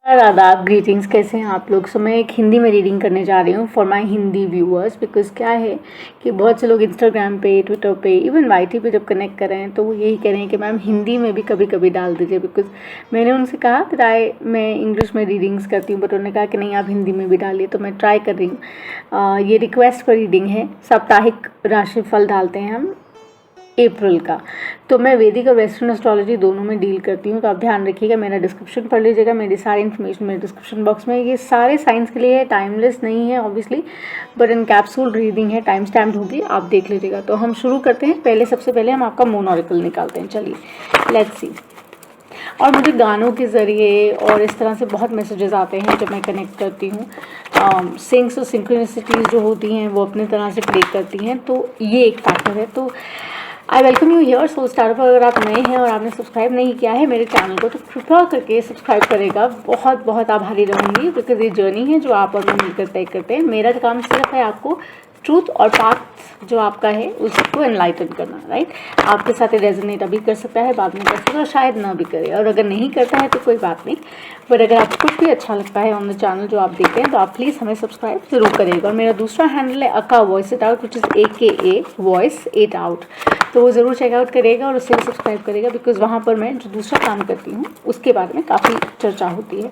आदाब, ग्रीटिंग्स। कैसे हैं आप लोग? सो मैं एक हिंदी में रीडिंग करने जा रही हूँ for my Hindi viewers. Because क्या है कि बहुत से लोग इंस्टाग्राम पे, ट्विटर पे, इवन वाईटी पे जब कनेक्ट कर रहे हैं तो वो यही कह रहे हैं कि मैम हिंदी में भी कभी कभी डाल दीजिए। बिकॉज मैंने उनसे कहा कि मैं इंग्लिश में रीडिंग्स करती हूँ, बट उन्होंने कहा कि नहीं, आप हिंदी में भी डालिए। तो मैं ट्राई कर रही हूँ। ये रिक्वेस्ट पर रीडिंग है। साप्ताहिक राशिफल डालते हैं हम अप्रैल का। तो मैं वैदिक और वेस्टर्न एस्ट्रोलॉजी दोनों में डील करती हूँ। तो आप ध्यान रखिएगा, मेरा डिस्क्रिप्शन पढ़ लीजिएगा। मेरी सारी इन्फॉर्मेशन मेरे डिस्क्रिप्शन बॉक्स में। ये सारे साइंस के लिए है, टाइमलेस नहीं है obviously, but in capsule reading है, टाइम स्टैम्प्ड होगी, आप देख लीजिएगा। तो हम शुरू करते हैं। सबसे पहले हम आपका मून ऑरेकल निकालते हैं। चलिए, लेट्स सी। और मुझे गानों के ज़रिए और इस तरह से बहुत मैसेजेस आते हैं जब मैं कनेक्ट करती हूँ। सिंक्स और सिंक्रोनिसिटीज़ जो होती हैं वो अपनी तरह से प्ले करती हैं, तो ये एक फैक्टर है। तो I welcome you here. So start पर अगर आप नए हैं और आपने सब्सक्राइब नहीं किया है मेरे चैनल को, तो कृपया करके सब्सक्राइब करेगा। बहुत बहुत आभारी रहूँगी, बिकॉज ये जर्नी है जो आप और मैं मिलकर तय करते हैं। मेरा काम सिर्फ है आपको ट्रूथ और पाथ जो आपका है उसको एनलाइटन करना, राइट। आपके साथ रेजोनेट अभी कर सकता है, बाद में कर सकता है, और शायद ना भी करे। और अगर नहीं करता है तो कोई बात नहीं, बट अगर आपको कुछ भी अच्छा लगता है ऑन द चैनल जो आप देखते हैं, तो आप प्लीज़ हमें सब्सक्राइब जरूर करेगा। और मेरा दूसरा हैंडल है aka voice it out, which is AKA voice it out. तो वो ज़रूर चेकआउट करेगा और उससे भी सब्सक्राइब करेगा, बिकॉज वहाँ पर मैं जो दूसरा काम करती हूँ उसके बारे में काफ़ी चर्चा होती है।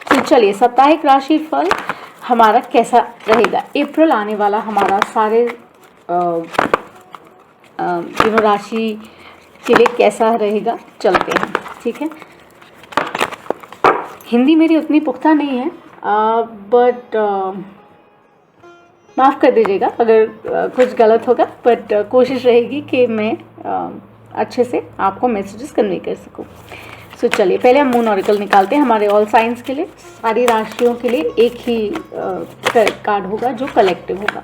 तो चलिए, साप्ताहिक राशि फल हमारा कैसा रहेगा। अप्रैल आने वाला हमारा सारे राशि के लिए कैसा रहेगा, चलते हैं, ठीक है। हिंदी मेरी उतनी पुख्ता नहीं है, बट माफ़ कर दीजिएगा अगर कुछ गलत होगा, बट कोशिश रहेगी कि मैं अच्छे से आपको मैसेजेस कन्वे कर सकूं। सो चलिए, पहले हम मून ऑरेकल निकालते हैं हमारे ऑल साइंस के लिए। सारी राशियों के लिए एक ही कार्ड होगा जो कलेक्टिव होगा।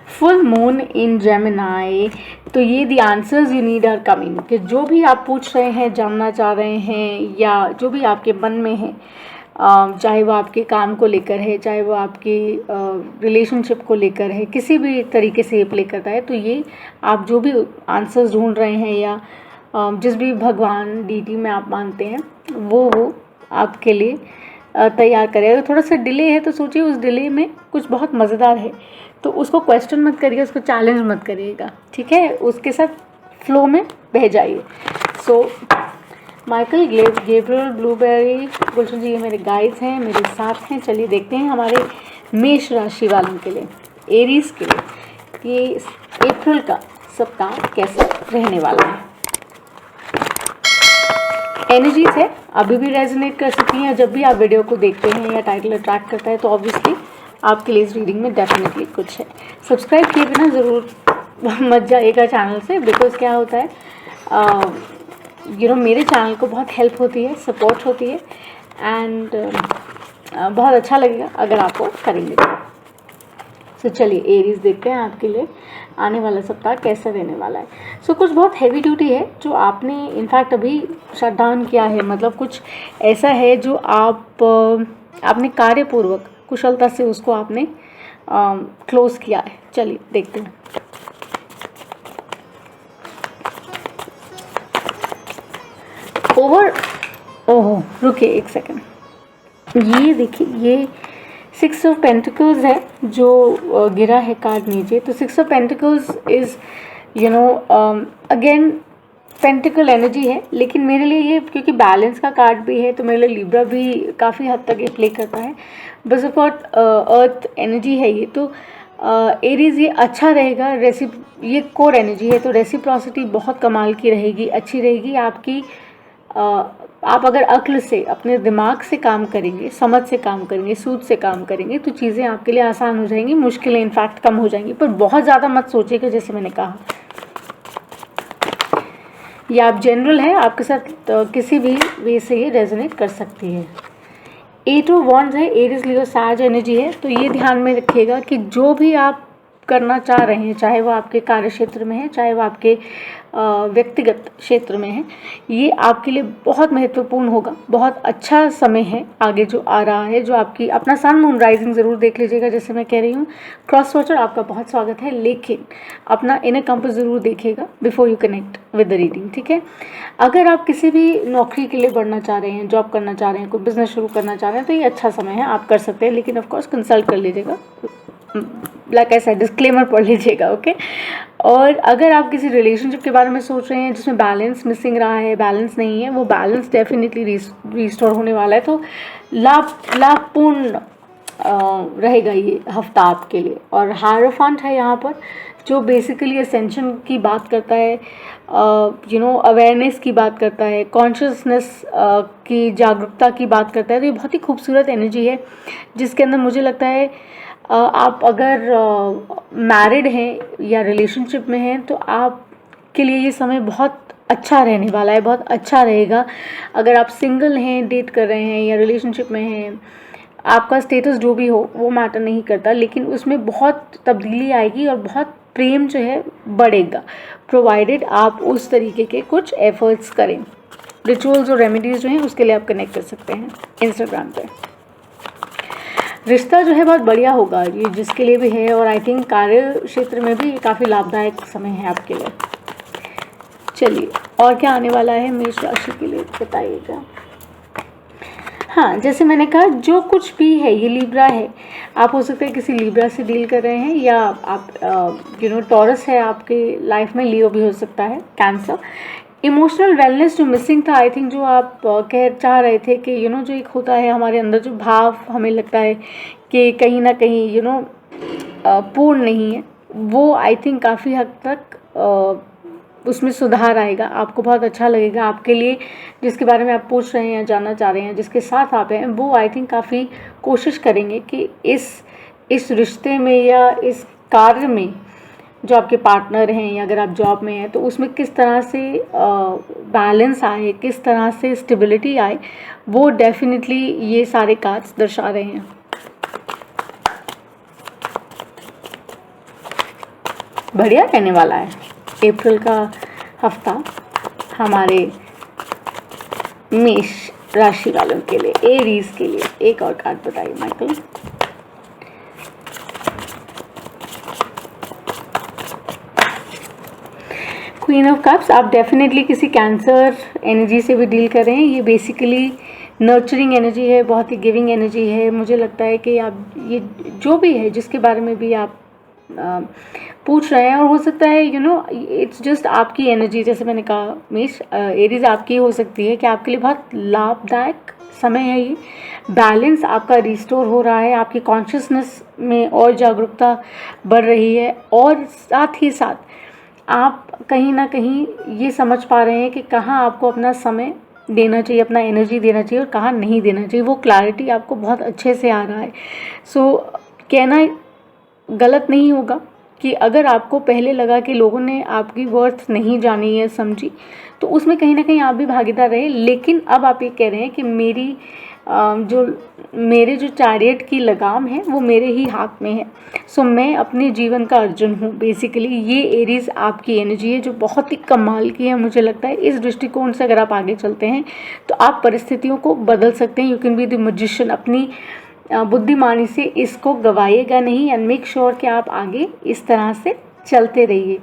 Full moon in Gemini. तो ये the answers you need are coming, कि जो भी आप पूछ रहे हैं, जानना चाह रहे हैं, या जो भी आपके मन में है, चाहे वो आपके काम को लेकर है, चाहे वो आपकी रिलेशनशिप को लेकर है, किसी भी तरीके से ये प्ले करता है, तो ये आप जो भी आंसर्स ढूंढ रहे हैं या जिस भी भगवान डीटी में आप मानते हैं, वो आपके लिए तैयार करेगा। थोड़ा सा डिले है तो सोचिए उस डिले में कुछ बहुत मज़ेदार है, तो उसको क्वेश्चन मत करिए, उसको चैलेंज मत करिएगा, ठीक है। उसके साथ फ्लो में बह जाइए। सो माइकल गैब्रियल ब्लूबेरी गुलशन जी, ये मेरे गाइड्स हैं, मेरे साथ हैं। चलिए देखते हैं हमारे मेष राशि वालों के लिए, एरीज के लिए, ये अप्रैल का सप्ताह कैसा रहने वाला है। एनर्जीज है, अभी भी रेजोनेट कर सकती हैं। जब भी आप वीडियो को देखते हैं या टाइटल अट्रैक्ट करता है, तो ऑब्वियसली आपके लिए इस रीडिंग में डेफिनेटली कुछ है। सब्सक्राइब किए बिना ज़रूर मत जाइएगा चैनल से, बिकॉज क्या होता है, मेरे चैनल को बहुत हेल्प होती है, सपोर्ट होती है, एंड बहुत अच्छा लगेगा अगर आप वो करेंगे। सो चलिए, एरीज देखते हैं आपके लिए आने वाला सप्ताह कैसा रहने वाला है। सो कुछ बहुत हैवी ड्यूटी है जो आपने इनफैक्ट अभी शट डाउन किया है, मतलब कुछ ऐसा है जो आपने कार्यपूर्वक कुशलता से उसको आपने क्लोज किया है। चलिए देखते हैं। ओहो, रुकिए एक सेकंड। ये देखिए, ये 6 ऑफ पेंटिकल्स है जो गिरा है कार्ड नीचे। तो 6 of pentacles is again pentacle energy है, लेकिन मेरे लिए ये, क्योंकि बैलेंस का कार्ड भी है, तो मेरे लिए लिब्रा भी काफ़ी हद तक ये प्ले करता है। बस अफॉर्ट अर्थ एनर्जी है ये। तो एरीज ये अच्छा रहेगा। ये कोर एनर्जी है, तो रेसिप्रोसिटी बहुत कमाल की रहेगी, अच्छी रहेगी आपकी। आप अगर अक्ल से, अपने दिमाग से काम करेंगे, समझ से काम करेंगे, सूझ से काम करेंगे, तो चीज़ें आपके लिए आसान हो जाएंगी, मुश्किलें इनफैक्ट कम हो जाएंगी। पर बहुत ज़्यादा मत सोचिएगा, जैसे मैंने कहा। ये आप जनरल है, आपके साथ किसी भी वे से ये रेजोनेट कर सकती है। 8 ऑफ वॉन्ड्स है, एरीज लियो साज एनर्जी है। तो ये ध्यान में रखिएगा कि जो भी आप करना चाह रहे हैं, चाहे वो आपके कार्य क्षेत्र में है, चाहे वो आपके व्यक्तिगत क्षेत्र में है, ये आपके लिए बहुत महत्वपूर्ण होगा। बहुत अच्छा समय है आगे जो आ रहा है, जो आपकी अपना सन मून राइजिंग ज़रूर देख लीजिएगा, जैसे मैं कह रही हूँ। क्रॉस वॉचर आपका बहुत स्वागत है, लेकिन अपना इनर कंपास ज़रूर देखिएगा before you connect with the reading, ठीक है। अगर आप किसी भी नौकरी के लिए बढ़ना चाह रहे हैं, जॉब करना चाह रहे हैं, कोई बिजनेस शुरू करना चाह रहे हैं, तो ये अच्छा समय है, आप कर सकते हैं, लेकिन ऑफकोर्स कंसल्ट कर लीजिएगा, लाइक ऐसा डिस्क्लेमर पढ़ लीजिएगा, ओके। और अगर आप किसी रिलेशनशिप के बारे में सोच रहे हैं जिसमें बैलेंस मिसिंग रहा है, बैलेंस नहीं है, वो बैलेंस डेफिनेटली रिस्टोर होने वाला है। तो लाभपूर्ण रहेगा ये हफ्ता आपके लिए। और हायरोफेंट है यहाँ पर, जो बेसिकली असेंशन की बात करता है, अवेयरनेस की बात करता है, कॉन्शियसनेस की जागरूकता की बात करता है। तो ये बहुत ही खूबसूरत एनर्जी है, जिसके अंदर मुझे लगता है आप अगर मैरिड हैं या रिलेशनशिप में हैं, तो आपके लिए ये समय बहुत अच्छा रहने वाला है, बहुत अच्छा रहेगा। अगर आप सिंगल हैं, डेट कर रहे हैं या रिलेशनशिप में हैं, आपका स्टेटस जो भी हो वो मैटर नहीं करता, लेकिन उसमें बहुत तब्दीली आएगी और बहुत प्रेम जो है बढ़ेगा, प्रोवाइडेड आप उस तरीके के कुछ एफर्ट्स करें। रिचुअल्स और रेमेडीज़ जो हैं उसके लिए आप कनेक्ट कर सकते हैं इंस्टाग्राम पे। रिश्ता जो है बहुत बढ़िया होगा ये जिसके लिए भी है, और आई थिंक कार्य क्षेत्र में भी काफ़ी लाभदायक समय है आपके लिए। चलिए, और क्या आने वाला है मेष राशि के लिए बताइएगा। हाँ, जैसे मैंने कहा, जो कुछ भी है ये लिब्रा है। आप हो सकते हैं किसी लिब्रा से डील कर रहे हैं, या आप टॉरस है आपके लाइफ में, लियो भी हो सकता है, कैंसर। इमोशनल वेलनेस जो मिसिंग था, आई थिंक, जो आप चाह रहे थे कि जो एक होता है हमारे अंदर, जो भाव हमें लगता है कि कहीं ना कहीं पूर्ण नहीं है, वो आई थिंक काफ़ी हद तक उसमें सुधार आएगा। आपको बहुत अच्छा लगेगा। आपके लिए जिसके बारे में आप पूछ रहे हैं, जानना चाह रहे हैं, जिसके साथ आप हैं, वो आई थिंक काफ़ी कोशिश करेंगे कि इस रिश्ते में या इस कार्य में जो आपके पार्टनर हैं, या अगर आप जॉब में हैं, तो उसमें किस तरह से बैलेंस आए, किस तरह से स्टेबिलिटी आए, वो डेफिनेटली ये सारे कार्ड्स दर्शा रहे हैं। बढ़िया रहने वाला है अप्रैल का हफ्ता हमारे मेष राशि वालों के लिए, एरीज के लिए। एक और कार्ड बताइए माइकल। क्वीन ऑफ कप्स, आप डेफिनेटली किसी कैंसर एनर्जी से भी डील कर रहे हैं। ये बेसिकली नर्चरिंग एनर्जी है, बहुत ही गिविंग एनर्जी है। मुझे लगता है कि आप ये जो भी है, जिसके बारे में भी आप पूछ रहे हैं, और हो सकता है इट्स जस्ट आपकी एनर्जी, जैसे मैंने कहा मेष एरीज आपकी हो सकती है कि आपके लिए बहुत लाभदायक समय है ये। बैलेंस आपका रिस्टोर हो रहा है, आपकी कॉन्शियसनेस में और जागरूकता बढ़ रही है, और साथ ही साथ आप कहीं ना कहीं ये समझ पा रहे हैं कि कहाँ आपको अपना समय देना चाहिए, अपना एनर्जी देना चाहिए, और कहाँ नहीं देना चाहिए। वो क्लैरिटी आपको बहुत अच्छे से आ रहा है। सो कहना गलत नहीं होगा कि अगर आपको पहले लगा कि लोगों ने आपकी वर्थ नहीं जानी है, समझी, तो उसमें कहीं ना कहीं आप भी भागीदार रहे। लेकिन अब आप ये कह रहे हैं कि मेरे जो चैरियट की लगाम है वो मेरे ही हाथ में है। सो मैं अपने जीवन का अर्जुन हूँ। बेसिकली ये एरीज आपकी एनर्जी है, जो बहुत ही कमाल की है। मुझे लगता है इस दृष्टिकोण से अगर आप आगे चलते हैं तो आप परिस्थितियों को बदल सकते हैं। You can be the magician. अपनी बुद्धिमानी से इसको गवाइएगा नहीं, एंड मेक श्योर कि आप आगे इस तरह से चलते रहिए।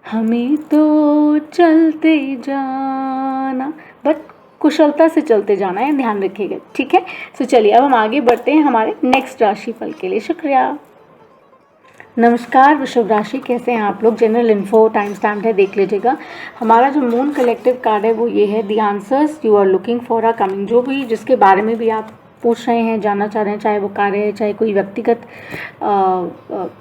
हमें तो चलते जाना, बट कुशलता से चलते जाना है, ध्यान रखिएगा, ठीक है। तो चलिए अब हम आगे बढ़ते हैं हमारे नेक्स्ट राशि फल के लिए। शुक्रिया। नमस्कार वृषभ राशि, कैसे हैं आप लोग। जनरल इन्फो टाइम स्टैम्प है, देख लीजिएगा। हमारा जो मून कलेक्टिव कार्ड है वो ये है, the answers you are looking for are coming. जो भी जिसके बारे में भी आप पूछ रहे हैं, जानना चाह रहे हैं, चाहे वो कार्य है, चाहे कोई व्यक्तिगत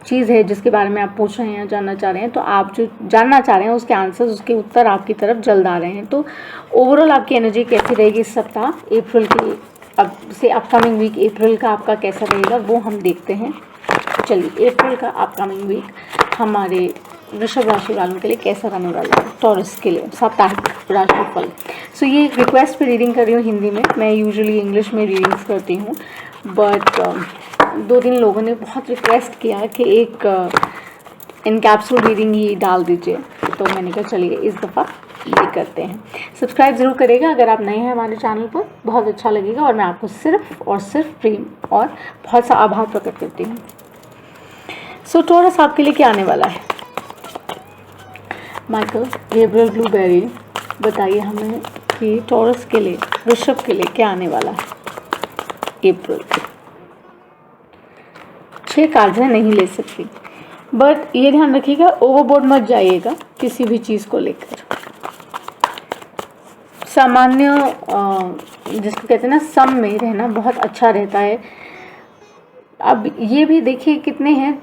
चीज़ है जिसके बारे में आप पूछ रहे हैं, जानना चाह रहे हैं, तो आप जो जानना चाह रहे हैं उसके आंसर्स, उसके उत्तर आपकी तरफ जल्द आ रहे हैं। तो ओवरऑल आपकी एनर्जी कैसी रहेगी इस सप्ताह, अप्रैल की अब से अपकमिंग वीक अप्रैल का आपका कैसा रहेगा वो हम देखते हैं। चलिए अप्रैल का अपकमिंग वीक हमारे वृषभ राशि वालों के लिए कैसा रहने वाला है, टॉरस के लिए साप्ताहिक राशिफल। सो ये रिक्वेस्ट पे रीडिंग कर रही हूँ हिंदी में। मैं यूजुअली इंग्लिश में रीडिंग्स करती हूँ, बट 2-3 लोगों ने बहुत रिक्वेस्ट किया कि एक इनकैप्सूल रीडिंग ही डाल दीजिए, तो मैंने कहा चलिए इस दफ़ा ये करते हैं। सब्सक्राइब ज़रूर करेगा अगर आप नए हैं हमारे चैनल पर, बहुत अच्छा लगेगा और मैं आपको सिर्फ और सिर्फ प्रेम और बहुत सा आभार प्रकट करती हूँ। सो टॉरस आपके लिए क्या आने वाला है? माइकल गैब्रियल ब्लूबेरी, बताइए हमें कि टॉरस के लिए, वृषभ के लिए क्या आने वाला है अप्रैल। 6 कार्ड है, नहीं ले सकती, बट ये ध्यान रखिएगा ओवरबोर्ड मत जाइएगा किसी भी चीज़ को लेकर। सामान्य जिसको कहते हैं ना सम में रहना बहुत अच्छा रहता है। अब ये भी देखिए कितने हैं,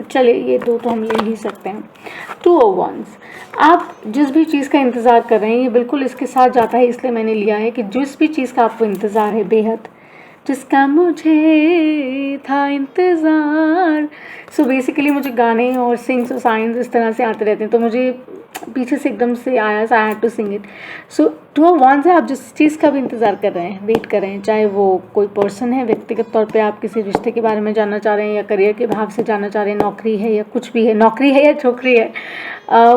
चलिए ये 2 तो हम ले ही सकते हैं। 2 of Wands, आप जिस भी चीज़ का इंतज़ार कर रहे हैं ये बिल्कुल इसके साथ जाता है, इसलिए मैंने लिया है कि जिस भी चीज़ का आपको इंतज़ार है बेहद, जिसका मुझे था इंतज़ार। सो बेसिकली मुझे गाने और सिंग्स और साइंस इस तरह से आते रहते हैं, तो मुझे पीछे से एकदम से आया, so I had to sing it. So 2 of Wands है, आप जिस चीज़ का भी इंतज़ार कर रहे हैं, वेट कर रहे हैं, चाहे वो कोई पर्सन है, व्यक्तिगत तौर पे आप किसी रिश्ते के बारे में जानना चाह रहे हैं या करियर के भाव से जानना चाह रहे हैं, नौकरी है या कुछ भी है, नौकरी है या छोकरी है,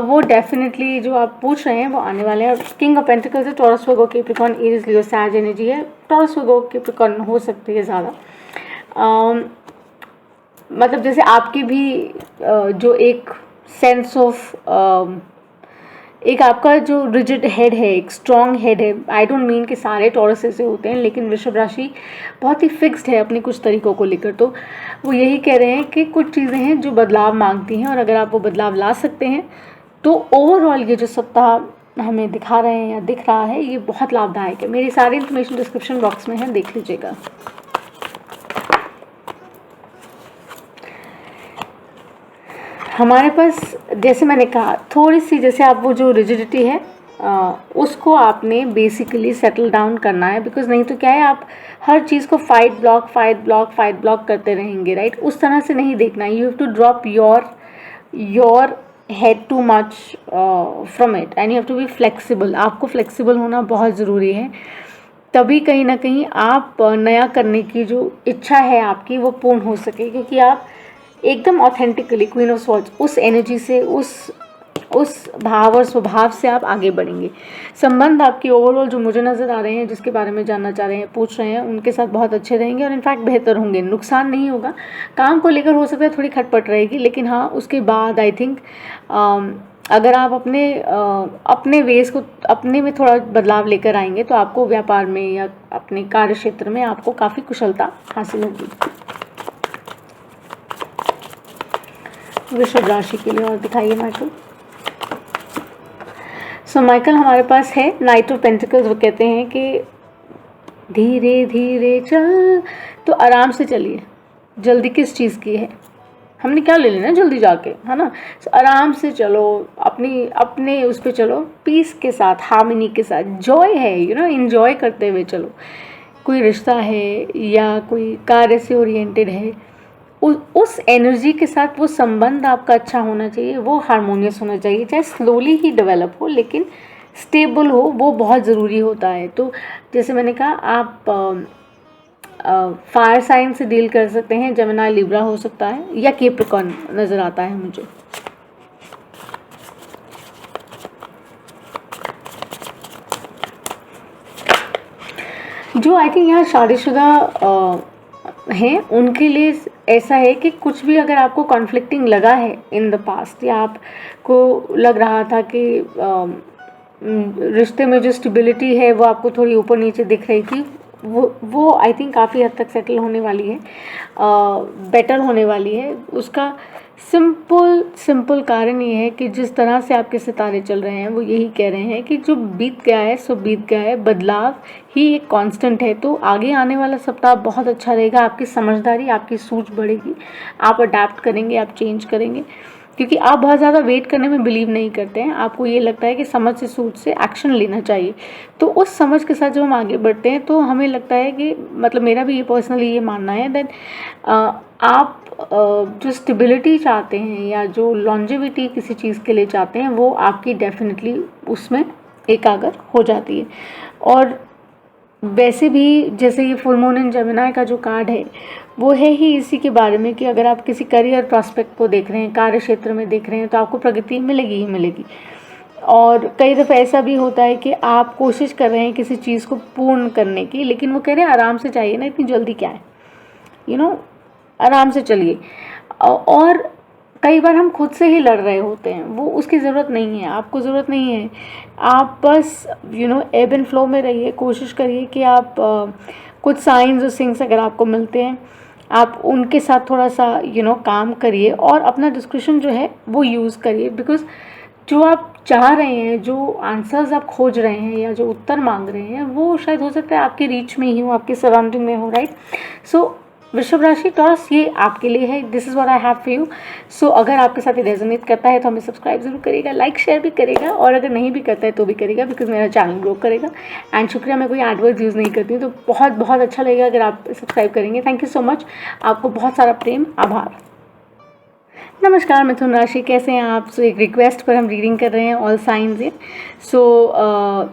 वो डेफिनेटली जो आप पूछ रहे हैं वो आने वाले हैं। किंग ऑफ पेंटिकल्स है, Taurus Virgo Capricorn Aries Leo Sag energy है। टॉरस वर्गो कैप्रिकॉर्न हो सकती है ज़्यादा, मतलब जैसे आपकी भी जो एक सेंस ऑफ एक आपका जो रिजिड हेड है, एक स्ट्रॉन्ग हेड है। आई डोंट मीन कि सारे टॉरस ऐसे होते हैं, लेकिन वृषभ राशि बहुत ही फिक्स्ड है अपने कुछ तरीक़ों को लेकर। तो वो यही कह रहे हैं कि कुछ चीज़ें हैं जो बदलाव मांगती हैं, और अगर आप वो बदलाव ला सकते हैं तो ओवरऑल ये जो सप्ताह हमें दिखा रहे हैं या दिख रहा है ये बहुत लाभदायक है। मेरी सारी इन्फॉर्मेशन डिस्क्रिप्शन बॉक्स में है, देख लीजिएगा। हमारे पास जैसे मैंने कहा थोड़ी सी, जैसे आप वो जो रिजिडिटी है उसको आपने बेसिकली सेटल डाउन करना है, बिकॉज नहीं तो क्या है आप हर चीज़ को फाइट ब्लॉक करते रहेंगे, राइट। उस तरह से नहीं देखना है। You have to drop your head too much from it and you have to be flexible. आपको फ्लेक्सिबल होना बहुत ज़रूरी है, तभी कहीं ना कहीं आप नया करने की जो इच्छा है आपकी वो पूर्ण हो सके, क्योंकि आप एकदम ऑथेंटिकली क्वीन ऑफ स्वॉर्ड्स उस एनर्जी से, उस भाव और स्वभाव से आप आगे बढ़ेंगे। संबंध आपके ओवरऑल जो मुझे नज़र आ रहे हैं, जिसके बारे में जानना चाह रहे हैं, पूछ रहे हैं, उनके साथ बहुत अच्छे रहेंगे और इनफैक्ट बेहतर होंगे। नुकसान नहीं होगा। काम को लेकर हो सकता है थोड़ी खटपट रहेगी, लेकिन हाँ उसके बाद आई थिंक अगर आप अपने वेज को अपने में थोड़ा बदलाव लेकर आएंगे तो आपको व्यापार में या अपने कार्य क्षेत्र में आपको काफ़ी कुशलता हासिल होगी। वृषभ राशि के लिए और दिखाइए माइकल। सो माइकल हमारे पास है नाइट ऑफ पेंटिकल्स। वो कहते हैं कि धीरे धीरे चल, तो आराम से चलिए, जल्दी किस चीज़ की है, हमने क्या ले लेना जल्दी जाके, है ना। आराम से चलो, अपने उस पर चलो, पीस के साथ, हार्मनी के साथ, जॉय है, इंजॉय करते हुए चलो। कोई रिश्ता है या कोई कार्य से ओरिएंटेड है, उस एनर्जी के साथ वो संबंध आपका अच्छा होना चाहिए, वो हारमोनियस होना चाहिए, चाहे स्लोली ही डेवलप हो लेकिन स्टेबल हो, वो बहुत ज़रूरी होता है। तो जैसे मैंने कहा आप फायर साइन से डील कर सकते हैं, जेमिनी लिब्रा हो सकता है या कैप्रिकॉर्न नज़र आता है मुझे। जो आई थिंक यहाँ शादीशुदा हैं उनके लिए ऐसा है कि कुछ भी अगर आपको कॉन्फ्लिक्टिंग लगा है इन द पास्ट, या आपको लग रहा था कि रिश्ते में जो स्टेबिलिटी है वो आपको थोड़ी ऊपर नीचे दिख रही थी, वो आई थिंक काफ़ी हद तक सेटल होने वाली है, बेटर होने वाली है। उसका सिंपल कारण ये है कि जिस तरह से आपके सितारे चल रहे हैं वो यही कह रहे हैं कि जो बीत गया है सो बीत गया है, बदलाव ही एक कांस्टेंट है। तो आगे आने वाला सप्ताह बहुत अच्छा रहेगा, आपकी समझदारी, आपकी सोच बढ़ेगी, आप अडेप्ट करेंगे, आप चेंज करेंगे, क्योंकि आप बहुत ज़्यादा वेट करने में बिलीव नहीं करते हैं। आपको ये लगता है कि समझ से सूझ से एक्शन लेना चाहिए। तो उस समझ के साथ जब हम आगे बढ़ते हैं तो हमें लगता है कि, मतलब मेरा भी ये पर्सनली ये मानना है दैट आप जो स्टेबिलिटी चाहते हैं या जो लॉन्जेविटी किसी चीज़ के लिए चाहते हैं वो आपकी डेफिनेटली उसमें एकाग्र हो जाती है। और वैसे भी जैसे ये फुल मून इन जेमिनी का जो कार्ड है वो है ही इसी के बारे में कि अगर आप किसी करियर प्रॉस्पेक्ट को देख रहे हैं, कार्य क्षेत्र में देख रहे हैं, तो आपको प्रगति मिलेगी ही मिलेगी। और कई दफ़ा ऐसा भी होता है कि आप कोशिश कर रहे हैं किसी चीज़ को पूर्ण करने की, लेकिन वो कह रहे हैं आराम से चाहिए ना, इतनी जल्दी क्या है, आराम से चलिए। और कई बार हम खुद से ही लड़ रहे होते हैं, वो उसकी ज़रूरत नहीं है, आपको ज़रूरत नहीं है। आप बस एब एंड फ्लो में रहिए, कोशिश करिए कि आप कुछ साइंस और सिंग्स अगर आपको मिलते हैं आप उनके साथ थोड़ा सा काम करिए और अपना डिस्क्रिप्शन जो है वो यूज़ करिए, बिकॉज जो आप चाह रहे हैं, जो आंसर्स आप खोज रहे हैं या जो उत्तर मांग रहे हैं वो शायद हो सकता है आपके रीच में ही हो, आपके सराउंडिंग में हो, राइट। सो वृषभ राशि टॉस ये आपके लिए है, this is what I have for you. So अगर आपके साथ ये रेजोनेट करता है तो हमें सब्सक्राइब जरूर करेगा, लाइक शेयर भी करेगा, और अगर नहीं भी करता है तो भी करेगा, बिकॉज मेरा चैनल ग्रो करेगा। एंड शुक्रिया, मैं कोई एडवर्ड्स यूज़ नहीं करती हूँ, तो बहुत बहुत अच्छा लगेगा अगर आप सब्सक्राइब करेंगे। थैंक यू सो मच, आपको बहुत सारा प्रेम, आभार। नमस्कार मिथुन राशि, कैसे हैं आप। सो एक रिक्वेस्ट पर हम रीडिंग कर रहे हैं ऑल साइंस है। सो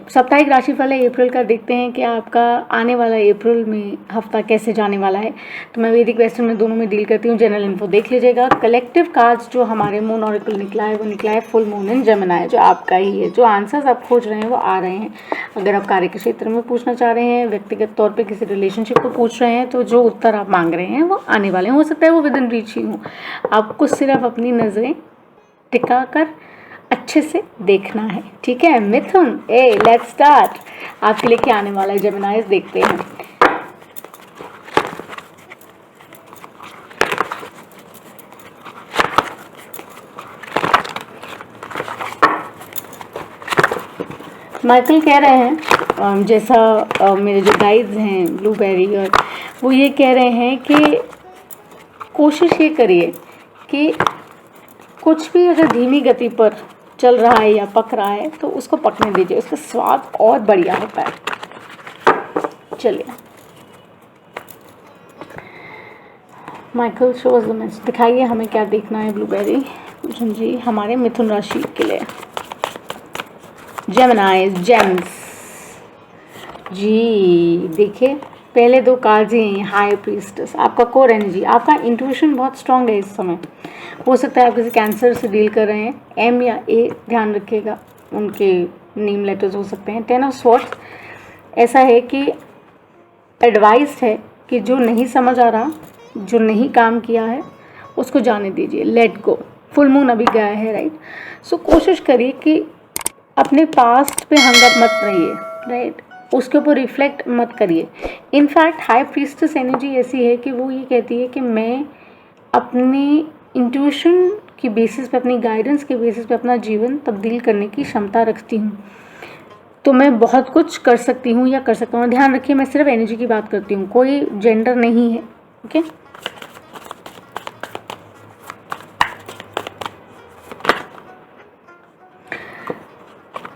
साप्ताहिक राशिफल है अप्रैल का, देखते हैं कि आपका आने वाला अप्रैल में हफ्ता कैसे जाने वाला है। तो मैं वैदिक वेस्टर्न में दोनों में डील करती हूँ, जनरल इन्फो देख लीजिएगा। कलेक्टिव कार्ड्स जो हमारे मून ऑरेकल निकला है वो निकला है फुल मून इन जेमिनी, जो आपका ही है। जो आंसर्स आप खोज रहे हैं वो आ रहे हैं। अगर आप कार्य के क्षेत्र में पूछना चाह रहे हैं, व्यक्तिगत तौर पर किसी रिलेशनशिप को पूछ रहे हैं, तो जो उत्तर आप मांग रहे हैं वो आने वाले हैं। हो सकता है वो विद इन रीच ही हो, आपको सिर्फ अपनी नज़रें टिका कर अच्छे से देखना है, ठीक है। मिथुन लेट्स स्टार्ट, आपके लिए क्या आने वाला है जेमिनाइज, देखते हैं। माइकल कह रहे हैं जैसा मेरे जो गाइड्स हैं ब्लूबेरी, और वो ये कह रहे हैं कि कोशिश ये करिए कि कुछ भी अगर धीमी गति पर चल रहा है या पक रहा है तो उसको पकने दीजिए, उसका स्वाद और बढ़िया होता है। चलिए माइकल शोज द मैसेज, दिखाइए हमें क्या देखना है ब्लूबेरी जी हमारे मिथुन राशि के लिए। जेमिनी जेम्स जी, देखिए पहले दो कार्ड्स ही हैं, हाई प्रीस्टेस, आपका कोर एनर्जी, आपका इंट्यूशन बहुत स्ट्रांग है इस समय। हो सकता है आप किसी कैंसर से डील कर रहे हैं, एम या ए ध्यान रखिएगा, उनके नेम लेटर्स हो सकते हैं। 10 ऑफ स्वॉर्ड्स ऐसा है कि एडवाइस है कि जो नहीं समझ आ रहा, जो नहीं काम किया है उसको जाने दीजिए, लेट गो। फुल मून अभी गया है, राइट। सो कोशिश करिए कि अपने पास्ट पे हंग अप मत रहिए, राइट, उसके ऊपर रिफ्लेक्ट मत करिए। इनफैक्ट हाई प्रीस्टेस एनर्जी ऐसी है कि वो ये कहती है कि मैं अपनी इंट्यूशन की बेसिस पे, अपनी गाइडेंस के बेसिस पे अपना जीवन तब्दील करने की क्षमता रखती हूँ, तो मैं बहुत कुछ कर सकती हूँ या कर सकता हूँ। ध्यान रखिए मैं सिर्फ एनर्जी की बात करती हूँ, कोई जेंडर नहीं है, ओके।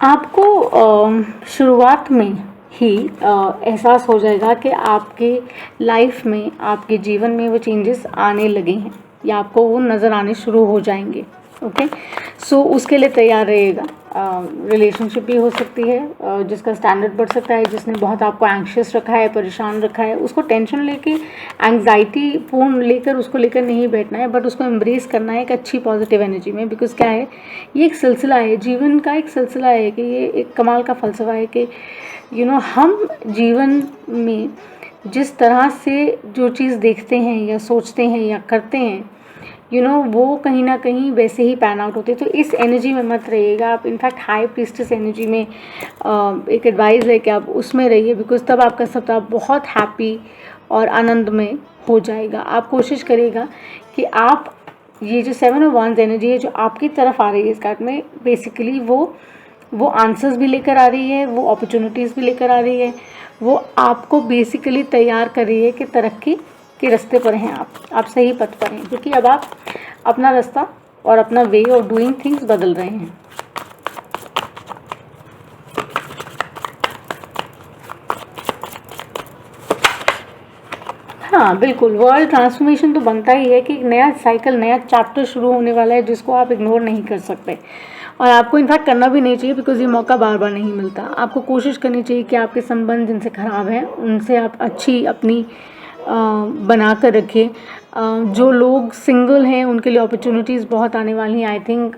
आपको शुरुआत में ही एहसास हो जाएगा कि आपके लाइफ में, आपके जीवन में वो चेंजेस आने लगे हैं या आपको वो नज़र आने शुरू हो जाएंगे, ओके। सो उसके लिए तैयार रहिएगा। रिलेशनशिप भी हो सकती है जिसका स्टैंडर्ड बढ़ सकता है, जिसने बहुत आपको एंग्शियस रखा है, परेशान रखा है, उसको टेंशन लेके, एंग्जाइटी पूर्ण लेकर उसको लेकर नहीं बैठना है, बट उसको एम्ब्रेस करना है एक अच्छी पॉजिटिव एनर्जी में। बिकॉज क्या है, ये एक सिलसिला है, जीवन का एक सिलसिला है, कि ये एक कमाल का फ़लसफ़ा है कि हम जीवन में जिस तरह से जो चीज़ देखते हैं या सोचते हैं या करते हैं, वो कहीं ना कहीं वैसे ही पैन आउट होते हैं। तो इस एनर्जी में मत रहिएगा आप। इनफैक्ट हाई प्रीस्टेस एनर्जी में एक एडवाइस है कि आप उसमें रहिए, बिकॉज तब आपका सप्ताह बहुत हैप्पी और आनंद में हो जाएगा। आप कोशिश करिएगा कि आप ये जो 7 ऑफ वांड्स एनर्जी है जो आपकी तरफ आ रही है इस कार्ड में, बेसिकली वो आंसर्स भी लेकर आ रही है, वो अपॉर्चुनिटीज़ भी लेकर आ रही है, वो आपको बेसिकली तैयार कर रही है कि तरक्की के रास्ते पर हैं आप सही पथ पर हैं, क्योंकि अब आप अपना रास्ता और अपना वे ऑफ डूइंग थिंग्स बदल रहे हैं। हाँ बिल्कुल, वर्ल्ड ट्रांसफॉर्मेशन तो बनता ही है कि एक नया साइकिल, नया चैप्टर शुरू होने वाला है जिसको आप इग्नोर नहीं कर सकते। और आपको इनफैक्ट करना भी नहीं चाहिए, बिकॉज ये मौका बार बार नहीं मिलता। आपको कोशिश करनी चाहिए कि आपके संबंध जिनसे ख़राब हैं उनसे आप अच्छी अपनी बना कर रखें। जो लोग सिंगल हैं उनके लिए अपॉर्चुनिटीज़ बहुत आने वाली हैं। आई थिंक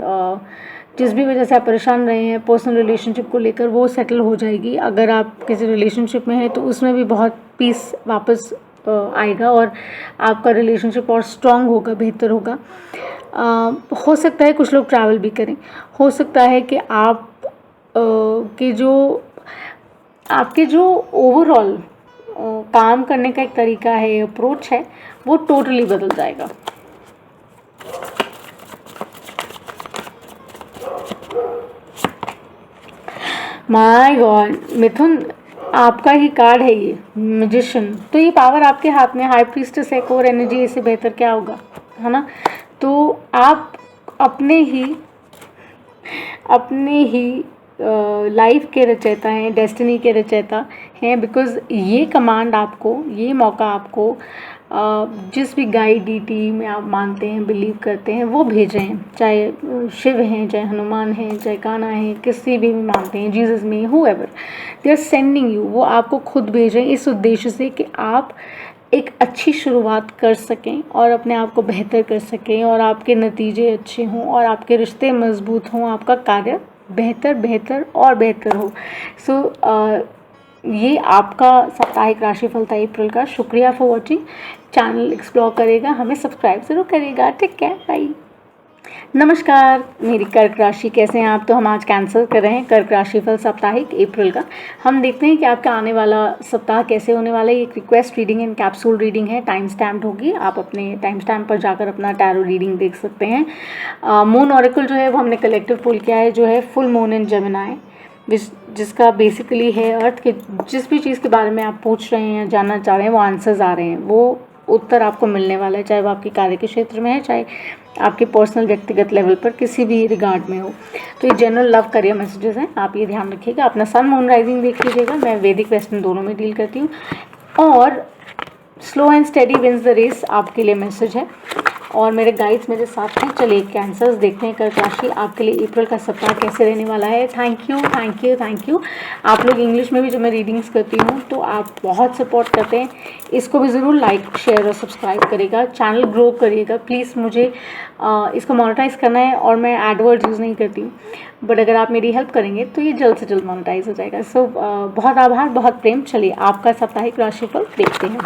जिस भी वजह से आप परेशान रहे हैं पर्सनल रिलेशनशिप को लेकर, वो सेटल हो जाएगी। अगर आप किसी रिलेशनशिप में हैं तो उसमें भी बहुत पीस वापस आएगा और आपका रिलेशनशिप और स्ट्रॉन्ग होगा, बेहतर होगा। हो सकता है कुछ लोग ट्रैवल भी करें, हो सकता है कि आपके जो ओवरऑल काम करने का एक तरीका है, अप्रोच है, वो टोटली बदल जाएगा। माय गॉड मिथुन, आपका ही कार्ड है ये मैजिशियन, तो ये पावर आपके हाथ में। हाई प्रीस्टेस है, कोर एनर्जी, इससे बेहतर क्या होगा, है ना। तो आप अपने ही लाइफ के रचयिता हैं, डेस्टिनी के रचयिता हैं, बिकॉज़ ये कमांड आपको, ये मौका आपको जिस भी गाइड डीटी में आप मानते हैं, बिलीव करते हैं, वो भेज रहे हैं। चाहे शिव हैं, चाहे हनुमान हैं, चाहे कान्हा हैं, किसी भी मानते हैं, जीसस में, whoever, they are sending you. वो आपको खुद भेज रहे हैं इस उद्देश्य से कि आप एक अच्छी शुरुआत कर सकें और अपने आप को बेहतर कर सकें और आपके नतीजे अच्छे हों और आपके रिश्ते मजबूत हों, आपका कार्य बेहतर और बेहतर हो। सो ये आपका साप्ताहिक राशिफल था अप्रैल का। शुक्रिया फॉर वॉचिंग। चैनल एक्सप्लोर करेगा, हमें सब्सक्राइब ज़रूर करेगा। Take care, bye. नमस्कार मेरी कर्क राशि, कैसे हैं आप। तो हम आज कैंसिल कर रहे हैं कर्क राशिफल साप्ताहिक अप्रैल का। हम देखते हैं कि आपका आने वाला सप्ताह कैसे होने वाला है। एक request reading and capsule reading है, टाइम स्टैम्प होगी। आप अपने टाइम स्टैम्प पर जाकर अपना टैरो रीडिंग देख सकते हैं। मून ऑरेकल जो है वो हमने कलेक्टिव पुल किया है, जो है फुल मून इन जेमिनी, जिसका बेसिकली है अर्थ के जिस भी चीज़ के बारे में आप पूछ रहे हैं या जानना चाह रहे हैं, वो आंसर्स आ रहे हैं, वो उत्तर आपको मिलने वाला है, चाहे वो आपके कार्य के क्षेत्र में है, चाहे आपके पर्सनल व्यक्तिगत लेवल पर किसी भी रिगार्ड में हो। तो ये जनरल लव करियर मैसेजेस हैं, आप ये ध्यान रखिएगा। अपना सन मून राइजिंग देख लीजिएगा। मैं वैदिक वेस्टर्न दोनों में डील करती हूँ। और slow and steady wins the race आपके लिए मैसेज है, और मेरे गाइड्स मेरे साथ हैं। चलिए कैंसर्स देखते हैं कर्क राशि आपके लिए अप्रैल का सप्ताह कैसे रहने वाला है। Thank you. आप लोग इंग्लिश में भी जब मैं रीडिंग्स करती हूँ तो आप बहुत सपोर्ट करते हैं। इसको भी ज़रूर लाइक, शेयर और सब्सक्राइब करेगा। चैनल ग्रो करिएगा प्लीज़। मुझे इसको मोनेटाइज करना है और मैं एडवर्ड यूज़ नहीं करती हूँ, बट अगर आप मेरी हेल्प करेंगे तो ये जल्द से जल्द मोनेटाइज हो जाएगा। सो बहुत आभार, बहुत प्रेम। चलिए आपका साप्ताहिक राशिफल देखते हैं।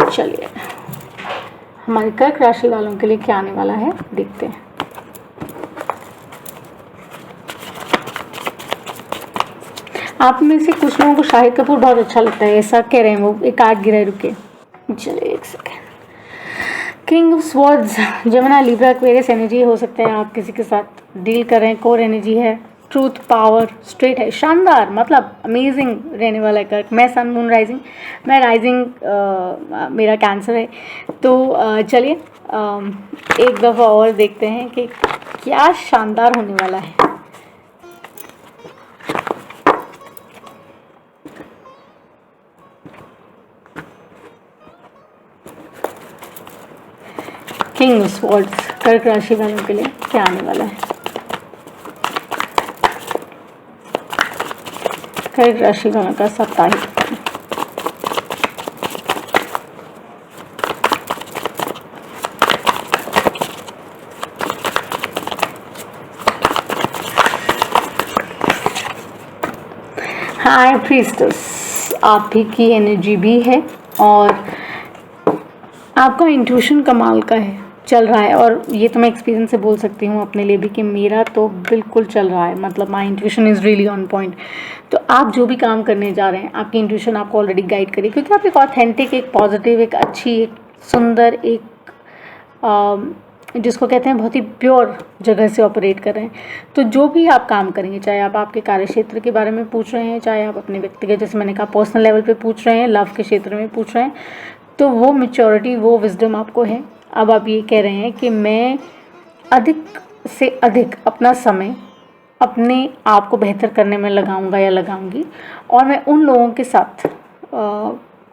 चलिए हमारे कर्क राशि वालों के लिए क्या आने वाला है, देखते हैं। आप में से कुछ लोगों को शाहिद कपूर बहुत अच्छा लगता है, ऐसा कह रहे हैं वो। एक कार्ड गिरा है, रुके। चलिए एक second. King of swords, Gemini, Libra, Aquarius energy हो सकता है आप किसी के साथ डील कर रहे हैं। कोर एनर्जी है, ट्रूथ, पावर, स्ट्रेट है, शानदार, मतलब अमेजिंग रहने वाला है कर्क। मैं सन मून राइजिंग, मैं राइजिंग मेरा कैंसर है। तो चलिए एक दफ़ा और देखते हैं कि क्या शानदार होने वाला है। किंग ऑफ स्वॉर्ड्स कर्क राशि वालों के लिए क्या आने वाला है। कर्क राशि वालों का साप्ताहिक। हाई प्रीस्टेस, आप ही की एनर्जी भी है और आपका इंट्यूशन कमाल का है, चल रहा है। और ये तो मैं एक्सपीरियंस से बोल सकती हूँ अपने लिए भी कि मेरा तो बिल्कुल चल रहा है, मतलब my intuition is really on point. तो आप जो भी काम करने जा रहे हैं, आपकी इंट्यूशन आपको ऑलरेडी गाइड करेगी, क्योंकि आप एक ऑथेंटिक, एक पॉजिटिव, एक अच्छी, एक सुंदर, एक जिसको कहते हैं बहुत ही प्योर जगह से ऑपरेट कर रहे हैं। तो जो भी आप काम करेंगे, चाहे आप आपके कार्य क्षेत्र के बारे में पूछ रहे हैं, चाहे आप अपने व्यक्तिगत, जैसे मैंने कहा, पर्सनल लेवल पे पूछ रहे हैं, लव के क्षेत्र में पूछ रहे हैं, तो वो मैच्योरिटी, वो विजडम आपको है। अब आप ये कह रहे हैं कि मैं अधिक से अधिक अपना समय अपने आप को बेहतर करने में लगाऊंगा या लगाऊंगी, और मैं उन लोगों के साथ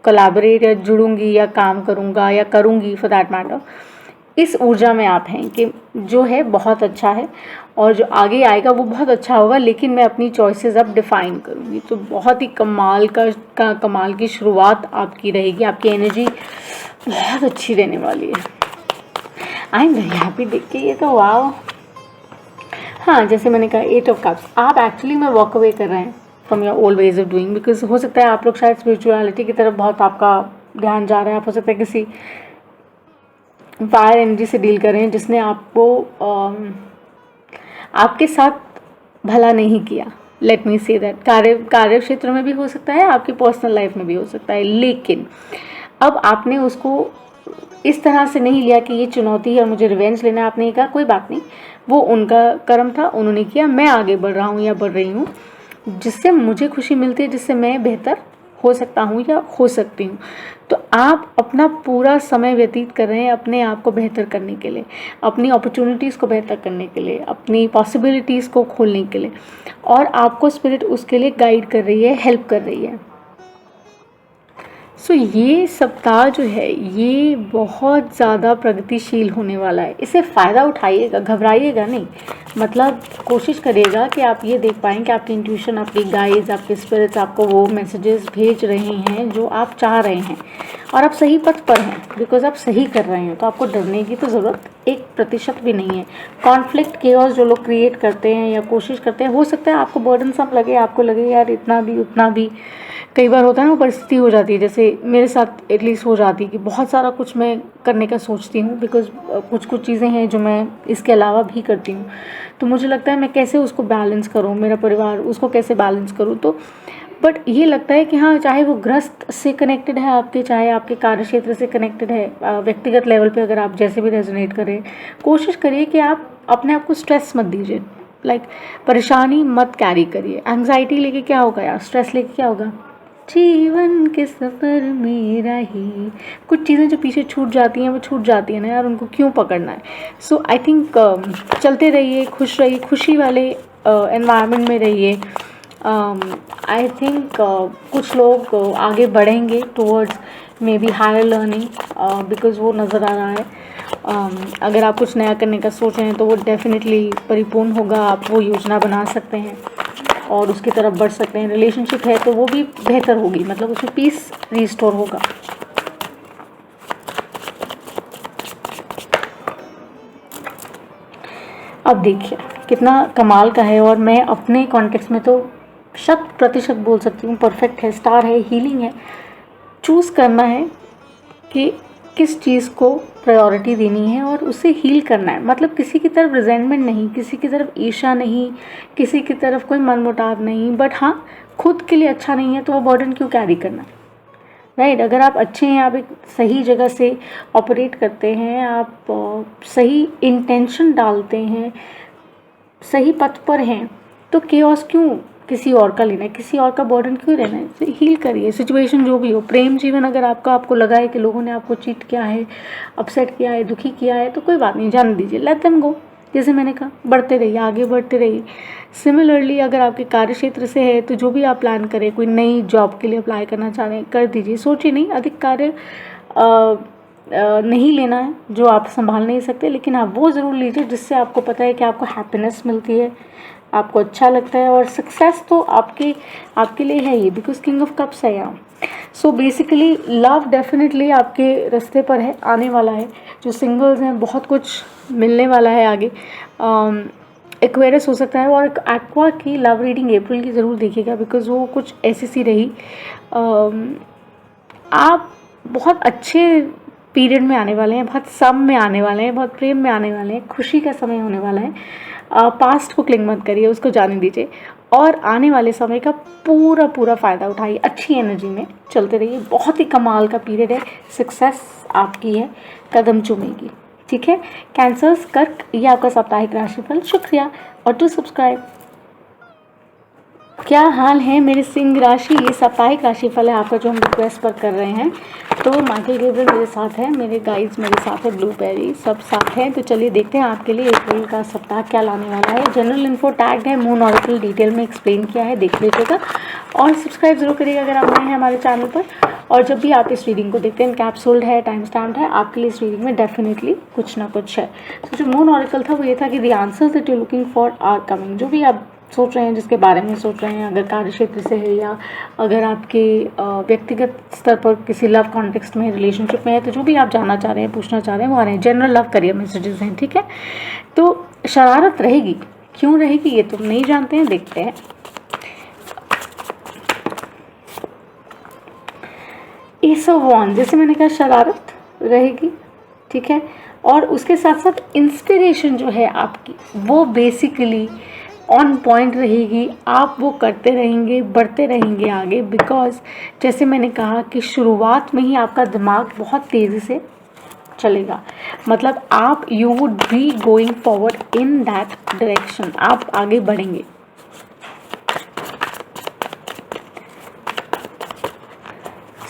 कोलैबोरेट या जुड़ूंगी या काम करूँगा या करूँगी फॉर दैट मैटर, इस ऊर्जा में आप हैं कि जो है बहुत अच्छा है और जो आगे आएगा वो बहुत अच्छा होगा, लेकिन मैं अपनी चॉइसेस अब डिफ़ाइन करूँगी। तो बहुत ही कमाल कमाल की शुरुआत आपकी रहेगी, आपकी एनर्जी बहुत अच्छी रहने वाली है। आई एम वेरी हैप्पी देख के ये तो, वाओ। हाँ, जैसे मैंने कहा 8 ऑफ कप्स, आप एक्चुअली में वॉक अवे कर रहे हैं from your old ways of doing, because हो सकता है आप लोग शायद स्पिरिचुअलिटी की तरफ बहुत आपका ध्यान जा रहा है। आप हो सकता है किसी फायर एनर्जी से डील कर रहे हैं जिसने आपको आपके साथ भला नहीं किया। लेट मी से दैट, कार्य क्षेत्र में भी हो सकता है, आपकी पर्सनल लाइफ में भी हो सकता है, लेकिन अब आपने उसको इस तरह से नहीं लिया कि ये चुनौती है और मुझे रिवेंज लेना है। आपने कहा कोई बात नहीं, वो उनका कर्म था, उन्होंने किया, मैं आगे बढ़ रहा हूँ या बढ़ रही हूँ, जिससे मुझे खुशी मिलती है, जिससे मैं बेहतर हो सकता हूँ या हो सकती हूँ। तो आप अपना पूरा समय व्यतीत कर रहे हैं अपने आप को बेहतर करने के लिए, अपनी अपॉर्चुनिटीज़ को बेहतर करने के लिए, अपनी पॉसिबिलिटीज़ को खोलने के लिए, और आपको स्पिरिट उसके लिए गाइड कर रही है, हेल्प कर रही है। सो ये सप्ताह जो है ये बहुत ज़्यादा प्रगतिशील होने वाला है। इससे फ़ायदा उठाइएगा, घबराइएगा नहीं। मतलब कोशिश करिएगा कि आप ये देख पाएँ कि आपकी इंट्यूशन, आपकी गाइड्स, आपके स्पिरिट्स आपको वो मैसेजेस भेज रहे हैं जो आप चाह रहे हैं, और आप सही पथ पर हैं, बिकॉज आप सही कर रहे हैं। तो आपको डरने की तो ज़रूरत 1% भी नहीं है। कॉन्फ्लिक्ट, केओस जो लोग क्रिएट करते हैं या कोशिश करते हैं, हो सकता है आपको बर्डनसम लगे, आपको लगे यार इतना भी उतना भी। कई बार होता है ना, वो परिस्थिति हो जाती है, जैसे मेरे साथ एटलीस्ट हो जाती है कि बहुत सारा कुछ मैं करने का सोचती हूँ, बिकॉज कुछ चीज़ें हैं जो मैं इसके अलावा भी करती हूँ। तो मुझे लगता है मैं कैसे उसको बैलेंस करूँ, मेरा परिवार उसको कैसे बैलेंस करूँ। तो बट ये लगता है कि हाँ, चाहे वो ग्रस्त से कनेक्टेड है आपके, चाहे आपके कार्य क्षेत्र से कनेक्टेड है, व्यक्तिगत लेवल पे अगर आप जैसे भी रेजोनेट करें, कोशिश करिए कि आप अपने आप को स्ट्रेस मत दीजिए। परेशानी मत कैरी करिए। एंग्जाइटी लेके क्या होगा यार, स्ट्रेस लेके क्या होगा। जीवन के सफ़र में राही, कुछ चीज़ें जो पीछे छूट जाती हैं वो छूट जाती हैं ना यार, उनको क्यों पकड़ना है। सो आई थिंक चलते रहिए, खुश रहिए, खुशी वाले एनवायरनमेंट में रहिए। आई थिंक कुछ लोग आगे बढ़ेंगे towards may be higher learning, because वो नज़र आ रहा है। अगर आप कुछ नया करने का सोच रहे हैं तो वो डेफिनेटली परिपूर्ण होगा, आप वो योजना बना सकते हैं और उसकी तरफ बढ़ सकते हैं। रिलेशनशिप है तो वो भी बेहतर होगी, मतलब उसमें पीस रिस्टोर होगा। अब देखिए कितना कमाल का है, और मैं अपने कॉन्टेक्स्ट में तो 100% बोल सकती हूँ परफेक्ट है, स्टार है, हीलिंग है। चूज़ करना है कि किस चीज़ को प्रायोरिटी देनी है और उसे हील करना है। मतलब किसी की तरफ रिजेंटमेंट नहीं, किसी की तरफ ईर्ष्या नहीं, किसी की तरफ कोई मनमुटाव नहीं, बट हाँ, खुद के लिए अच्छा नहीं है तो वो बर्डन क्यों कैरी करना, राइट। अगर आप अच्छे हैं, आप एक सही जगह से ऑपरेट करते हैं, आप सही इंटेंशन डालते हैं, सही पथ पर हैं, तो केओस क्यों किसी और का लेना है, किसी और का बर्डन क्यों रहना है। हील करिए, सिचुएशन जो भी हो। प्रेम जीवन अगर आपको लगा है कि लोगों ने आपको चीट किया है, अपसेट किया है, दुखी किया है, तो कोई बात नहीं, जान दीजिए, लेट देम गो। जैसे मैंने कहा, बढ़ते रहिए, आगे बढ़ते रहिए। सिमिलरली अगर आपके कार्य क्षेत्र से है तो जो भी आप प्लान करें, कोई नई जॉब के लिए अप्लाई करना चाह रहे हैं, कर दीजिए। सोचिए नहीं, अधिक कार्य नहीं लेना है जो आप संभाल नहीं सकते, लेकिन आप वो ज़रूर लीजिए जिससे आपको पता है कि आपको हैप्पीनेस मिलती है, आपको अच्छा लगता है, और सक्सेस तो आपके लिए है ही, बिकॉज किंग ऑफ कप्स है यहाँ। सो बेसिकली लव डेफिनेटली आपके रास्ते पर है, आने वाला है। जो सिंगल्स हैं, बहुत कुछ मिलने वाला है आगे। एक्वेरियस हो सकता है, और एक्वा की लव रीडिंग अप्रैल की ज़रूर देखिएगा, बिकॉज वो कुछ ऐसी सी रही। आप बहुत अच्छे पीरियड में आने वाले हैं, बहुत सम में आने वाले हैं, बहुत प्रेम में आने वाले हैं, खुशी का समय होने वाला है। पास्ट को क्लिंग मत करिए, उसको जाने दीजिए, और आने वाले समय का पूरा फ़ायदा उठाइए। अच्छी एनर्जी में चलते रहिए, बहुत ही कमाल का पीरियड है, सक्सेस आपकी है, कदम चूमेगी। ठीक है, कैंसर्स, कर्क, ये आपका साप्ताहिक राशिफल। शुक्रिया, और टू सब्सक्राइब। क्या हाल है मेरे सिंह राशि, ये साप्ताहिक राशिफल है आपका जो हम रिक्वेस्ट पर कर रहे हैं। तो माइकल गैब्रियल मेरे साथ है, मेरे गाइड्स मेरे साथ है, ब्लूबेरी सब साथ हैं। तो चलिए देखते हैं आपके लिए अप्रैल का सप्ताह क्या लाने वाला है। जनरल इन्फो टैग है, मून ऑरेकल डिटेल में एक्सप्लेन किया है, देख लीजिएगा, और सब्सक्राइब जरूर करिएगा अगर आप नए हैं हमारे चैनल पर। और जब भी आप इस रीडिंग को देखते हैं, कैप्सूल्ड है, टाइम स्टैम्प्ड है, आपके लिए इस रीडिंग में डेफिनेटली कुछ ना कुछ है। तो जो मून ऑरेकल था वो ये था कि the answers that you looking for are coming. जो भी आप सोच रहे हैं, जिसके बारे में सोच रहे हैं, अगर कार्य क्षेत्र से है या अगर आपके व्यक्तिगत स्तर पर किसी लव कॉन्टेक्स्ट में, रिलेशनशिप में है, तो जो भी आप जानना चाह रहे हैं, पूछना चाह रहे हैं, वो आ रहे हैं। जनरल लव करियर मैसेजेस हैं, ठीक है। तो शरारत रहेगी, क्यों रहेगी ये तो नहीं जानते हैं, देखते हैं। एस ऑफ वॉन्ड, जैसे मैंने कहा शरारत रहेगी, ठीक है। और उसके साथ साथ इंस्पिरेशन जो है आपकी वो बेसिकली ऑन पॉइंट रहेगी। आप वो करते रहेंगे, बढ़ते रहेंगे आगे, बिकॉज जैसे मैंने कहा कि शुरुआत में ही आपका दिमाग बहुत तेज़ी से चलेगा। मतलब आप you would be going forward in that direction, आप आगे बढ़ेंगे।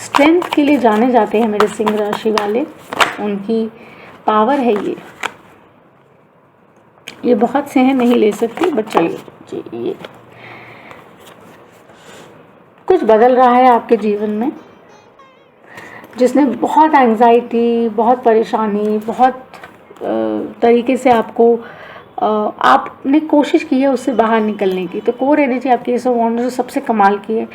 स्ट्रेंथ के लिए जाने जाते हैं मेरे सिंह राशि वाले, उनकी पावर है ये बहुत से हैं, नहीं ले सकती, बट चलिए जी। ये कुछ बदल रहा है आपके जीवन में, जिसने बहुत एंग्जाइटी, बहुत परेशानी, बहुत तरीके से आपको आपने कोशिश की है उससे बाहर निकलने की। तो कोर एनर्जी आपकी एस ऑफ वॉन्ड्स जो सबसे कमाल की है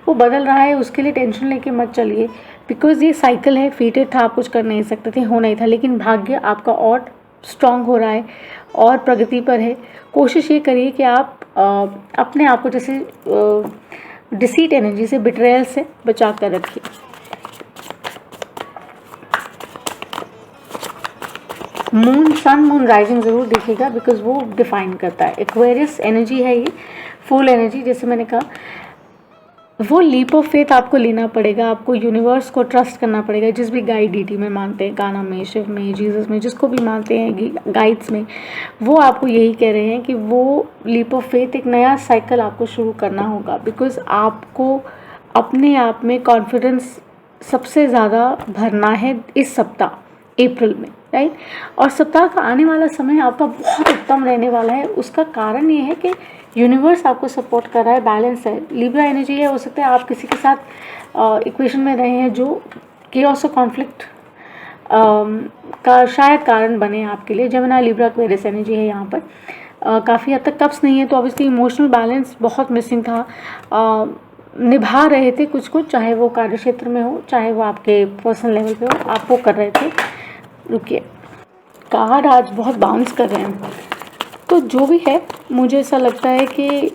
वो बदल रहा है। उसके लिए टेंशन लेके मत चलिए, बिकॉज ये साइकिल है। फीटेड था, आप कुछ कर नहीं सकते थे, हो नहीं था, लेकिन भाग्य आपका और स्ट्रांग हो रहा है और प्रगति पर है। कोशिश ये करिए कि आप अपने आप को जैसे डिसीट एनर्जी से, बिट्रेयल से बचा कर रखिए। मून, सन, मून राइजिंग ज़रूर देखिएगा, बिकॉज वो डिफाइन करता है। एक्वेरियस एनर्जी है ये, फुल एनर्जी। जैसे मैंने कहा, वो लीप ऑफ फेथ आपको लेना पड़ेगा, आपको यूनिवर्स को ट्रस्ट करना पड़ेगा। जिस भी गाइड डीटी में मानते हैं, कान्हा में, शिव में, जीसस में, जिसको भी मानते हैं गाइड्स में, वो आपको यही कह रहे हैं कि वो लीप ऑफ फेथ, एक नया साइकिल आपको शुरू करना होगा। बिकॉज आपको अपने आप में कॉन्फिडेंस सबसे ज़्यादा भरना है इस सप्ताह, अप्रैल में, राइट। और सप्ताह का आने वाला समय आपका बहुत उत्तम रहने वाला है। उसका कारण ये है कि यूनिवर्स आपको सपोर्ट कर रहा है, बैलेंस है। लिब्रा एनर्जी है, हो सकता है आप किसी के साथ इक्वेशन में रहे हैं जो केओस और कॉन्फ्लिक्ट का शायद कारण बने आपके लिए। जेमिनी, लिब्रा, एक्वेरियस एनर्जी है यहाँ पर। काफ़ी हद तक कप्स नहीं है, तो ऑब्वियसली इमोशनल बैलेंस बहुत मिसिंग था। निभा रहे थे कुछ कुछ, चाहे वो कार्य क्षेत्र में हो, चाहे वो आपके पर्सनल लेवल पे हो, आप वो कर रहे थे। रुकिए, कार्ड आज बहुत बाउंस कर रहे हैं। तो जो भी है, मुझे ऐसा लगता है कि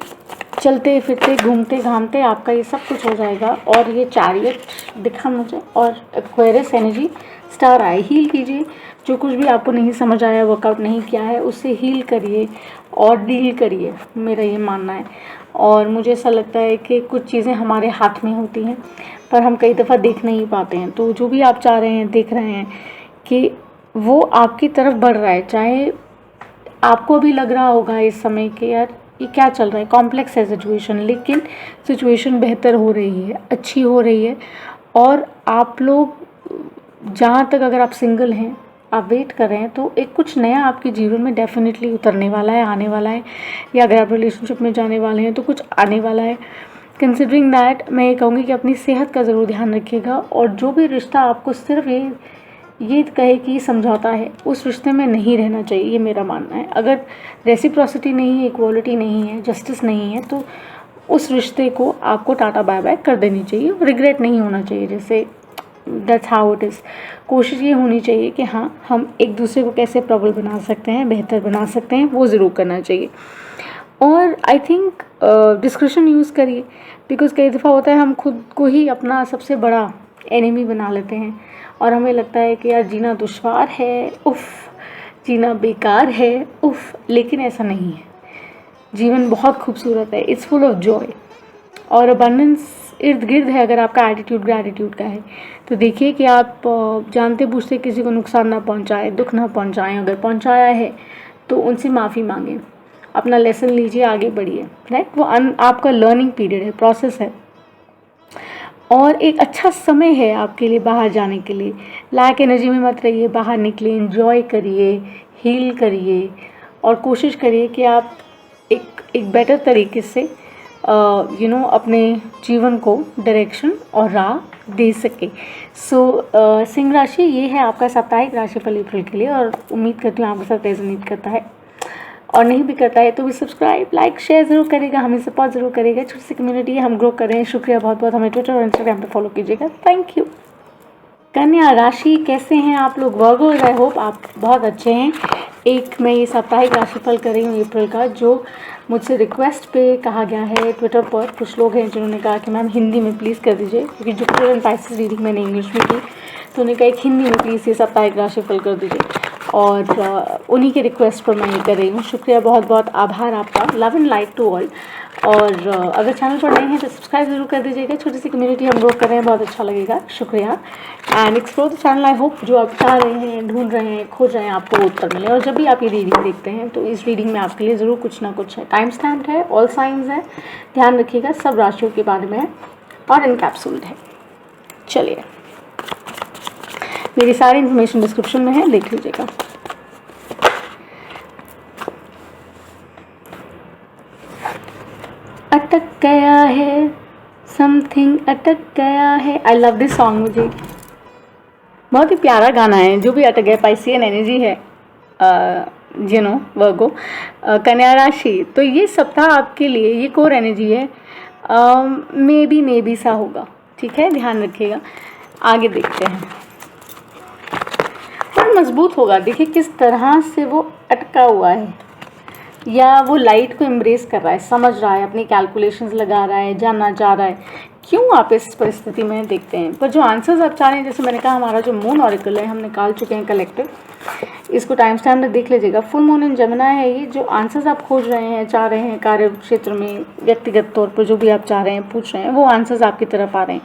चलते फिरते, घूमते घामते आपका ये सब कुछ हो जाएगा। और ये चैरियट दिखा मुझे, और एक्वेरियस एनर्जी, स्टार आई। हील कीजिए, जो कुछ भी आपको नहीं समझ आया, वर्कआउट नहीं किया है, उससे हील करिए और डील करिए, मेरा ये मानना है। और मुझे ऐसा लगता है कि कुछ चीज़ें हमारे हाथ में होती हैं, पर हम कई दफ़ा देख नहीं पाते हैं। तो जो भी आप चाह रहे हैं, देख रहे हैं कि वो आपकी तरफ बढ़ रहा है। चाहे आपको भी लग रहा होगा इस समय कि यार ये क्या चल रहा है, कॉम्प्लेक्स है सिचुएशन, लेकिन सिचुएशन बेहतर हो रही है, अच्छी हो रही है। और आप लोग जहाँ तक, अगर आप सिंगल हैं, आप वेट कर रहे हैं, तो एक कुछ नया आपके जीवन में डेफिनेटली उतरने वाला है, आने वाला है। या अगर आप रिलेशनशिप में जाने वाले हैं तो कुछ आने वाला है। कंसिडरिंग दैट, मैं ये कहूँगी कि अपनी सेहत का ज़रूर ध्यान रखिएगा। और जो भी रिश्ता आपको सिर्फ ये कहे कि समझौता है, उस रिश्ते में नहीं रहना चाहिए, ये मेरा मानना है। अगर रेसिप्रोसिटी नहीं है, इक्वालिटी नहीं है, जस्टिस नहीं है, तो उस रिश्ते को आपको टाटा बाय बाय कर देनी चाहिए। रिग्रेट नहीं होना चाहिए, जैसे दैट्स हाउ इट इज़। कोशिश ये होनी चाहिए कि हाँ, हम एक दूसरे को कैसे प्रबल बना सकते हैं, बेहतर बना सकते हैं, वो ज़रूर करना चाहिए। और आई थिंक डिस्क्रिप्शन यूज़ करिए, बिकॉज कई दफ़ा होता है हम खुद को ही अपना सबसे बड़ा एनिमी बना लेते हैं और हमें लगता है कि यार जीना दुश्वार है, उफ़, जीना बेकार है, उफ़। लेकिन ऐसा नहीं है, जीवन बहुत खूबसूरत है, इट्स फुल ऑफ जॉय और अबंडेंस इर्द गिर्द है। अगर आपका एटीट्यूड ग्रैटिट्यूड का है तो देखिए कि आप जानते बूझते किसी को नुकसान ना पहुंचाएं, दुख ना पहुंचाएं। अगर पहुंचाया है तो उनसे माफ़ी मांगें, अपना लेसन लीजिए, आगे बढ़िए, राइट। वो आपका लर्निंग पीरियड है, प्रोसेस है, और एक अच्छा समय है आपके लिए बाहर जाने के लिए। लैक एनर्जी में मत रहिए, बाहर निकलिए, एंजॉय करिए, हील करिए और कोशिश करिए कि आप एक बेटर तरीके से अपने जीवन को डायरेक्शन और राह दे सके। सिंह राशि ये है आपका साप्ताहिक राशिफल अप्रैल के लिए, और उम्मीद करती हूँ आपके साथ रेजोनेट करता है, और नहीं भी करता है तो भी सब्सक्राइब, लाइक, शेयर ज़रूर करेगा, हमें सपोर्ट ज़रूर करेगा। छोटी सी कम्युनिटी है, हम ग्रो कर रहे हैं। शुक्रिया बहुत बहुत, हमें ट्विटर और इंस्टाग्राम पे फॉलो कीजिएगा। Thank you. कन्या राशि, कैसे हैं आप लोग? वर्गोज, आई होप आप बहुत अच्छे हैं। एक मैं ये साप्ताहिक राशिफल कर रही हूँ अप्रैल का, जो मुझसे रिक्वेस्ट पे कहा गया है ट्विटर पर। कुछ लोग हैं जिन्होंने कहा कि मैम हिंदी में प्लीज़ कर दीजिए, क्योंकि जुपिटर एंड पाइसेस रीडिंग मैंने इंग्लिश में की, तो उन्हें कहा एक हिंदी में प्लीज़ ये साप्ताहिक राशिफल कर दीजिए, और उन्हीं के रिक्वेस्ट पर मैं ये कर रही हूँ। शुक्रिया, बहुत बहुत आभार आपका। Love and like to all. और अगर चैनल पर नए हैं तो सब्सक्राइब जरूर कर दीजिएगा। छोटी सी कम्युनिटी हम ग्रो कर रहे हैं, बहुत अच्छा लगेगा। शुक्रिया। And explore the channel. I hope जो आप चाह रहे हैं, ढूंढ रहे हैं, खोज रहे हैं, आपको उत्तर मिले। और जब भी आप ये रीडिंग देखते हैं तो इस रीडिंग में आपके लिए ज़रूर कुछ ना कुछ है। टाइम स्टैम्प है, ऑल साइंस है, ध्यान रखिएगा, सब राशियों के बारे में है और इनकैप्सूल्ड है। चलिए, मेरी सारी इन्फॉर्मेशन डिस्क्रिप्शन में है, देख लीजिएगा। अटक गया है, समथिंग अटक गया है। I love this song. मुझे बहुत ही प्यारा गाना है। जो भी अटक गया, पाइसियन एनर्जी है, वर्गो, कन्या राशि। तो ये सप्ताह आपके लिए ये कोर एनर्जी है, मे बी सा होगा। ठीक है, ध्यान रखिएगा। आगे देखते हैं। पर मजबूत होगा। देखिए किस तरह से वो अटका हुआ है, या वो लाइट को एम्ब्रेस कर रहा है, समझ रहा है, अपनी कैलकुलेशंस लगा रहा है, जानना चाह रहा है क्यों आप इस परिस्थिति में देखते हैं। पर जो आंसर्स आप चाह रहे हैं, जैसे मैंने कहा, हमारा जो मून ऑरिकल है हम निकाल चुके हैं कलेक्टिव। इसको टाइम स्टैम्प में देख लीजिएगा। फुल मून इन जमुनाय है। ये जो आंसर्स आप खोज रहे हैं, चाह रहे हैं, कार्य क्षेत्र में, व्यक्तिगत तौर पर जो भी आप चाह रहे हैं, पूछ रहे हैं, वो आंसर्स आपकी तरफ आ रहे हैं।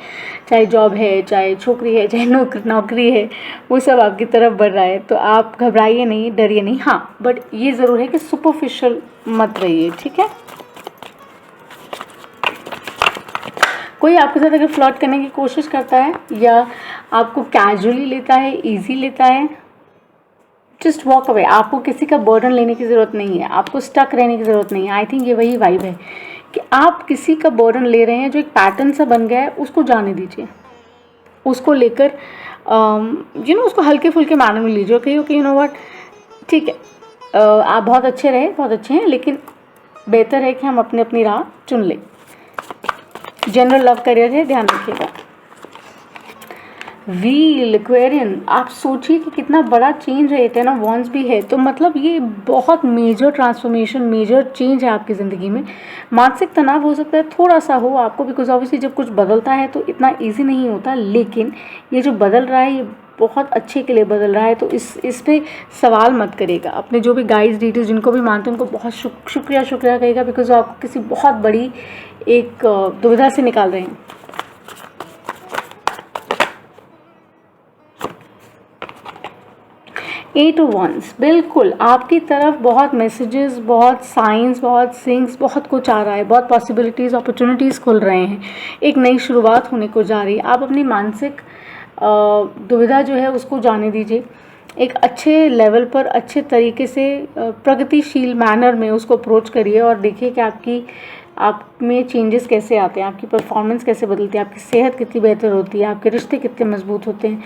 चाहे जॉब है, चाहे छोकरी है, चाहे नौकरी है, वो सब आपकी तरफ बढ़ रहा है। तो आप घबराइए नहीं, डरिए नहीं। हाँ, बट ये ज़रूर है कि सुपरफिशियल मत रहिए। ठीक है, कोई आपके साथ अगर फ्लर्ट करने की कोशिश करता है या आपको कैजुअली लेता है, इजी लेता है, जस्ट वॉक अवे। आपको किसी का बर्डन लेने की ज़रूरत नहीं है, आपको स्टक रहने की ज़रूरत नहीं है। आई थिंक ये वही वाइब है कि आप किसी का बर्डन ले रहे हैं जो एक पैटर्न सा बन गया है, उसको जाने दीजिए, उसको लेकर उसको हल्के फुल्के मैनर में लीजिए। ओके, यू नो व्हाट, ठीक है, आप बहुत अच्छे रहे, बहुत अच्छे हैं, लेकिन बेहतर है कि हम अपनी अपनी राह चुन लें। जनरल लव करियर है, ध्यान रखिएगा। व्हील, एक्वेरियन, आप सोचिए कि कितना बड़ा चेंज है। टेन ऑफ वॉन्ड्स भी है, तो मतलब ये बहुत मेजर ट्रांसफॉर्मेशन, मेजर चेंज है आपकी ज़िंदगी में। मानसिक तनाव हो सकता है थोड़ा सा हो आपको, बिकॉज ऑब्वियसली जब कुछ बदलता है तो इतना इजी नहीं होता, लेकिन ये जो बदल रहा है ये बहुत अच्छे के लिए बदल रहा है। तो इस पे सवाल मत करिएगा। अपने जो भी गाइड्स, डिटेल्स जिनको भी मानते हैं उनको बहुत शुक्रिया कहिएगा, बिकॉज आपको किसी बहुत बड़ी एक दुविधा से निकाल रहे हैं। एट ऑफ वंस, बिल्कुल आपकी तरफ बहुत मैसेजेस, बहुत साइंस, बहुत सिंग्स, बहुत कुछ आ रहा है, बहुत पॉसिबिलिटीज़, अपॉर्चुनिटीज़ खुल रहे हैं, एक नई शुरुआत होने को जा रही है। आप अपनी मानसिक दुविधा जो है उसको जाने दीजिए, एक अच्छे लेवल पर, अच्छे तरीके से, प्रगतिशील मैनर में उसको अप्रोच करिए, और देखिए कि आप में चेंजेस कैसे आते हैं, आपकी परफॉर्मेंस कैसे बदलती है, आपकी सेहत कितनी बेहतर होती है, आपके रिश्ते कितने मजबूत होते हैं।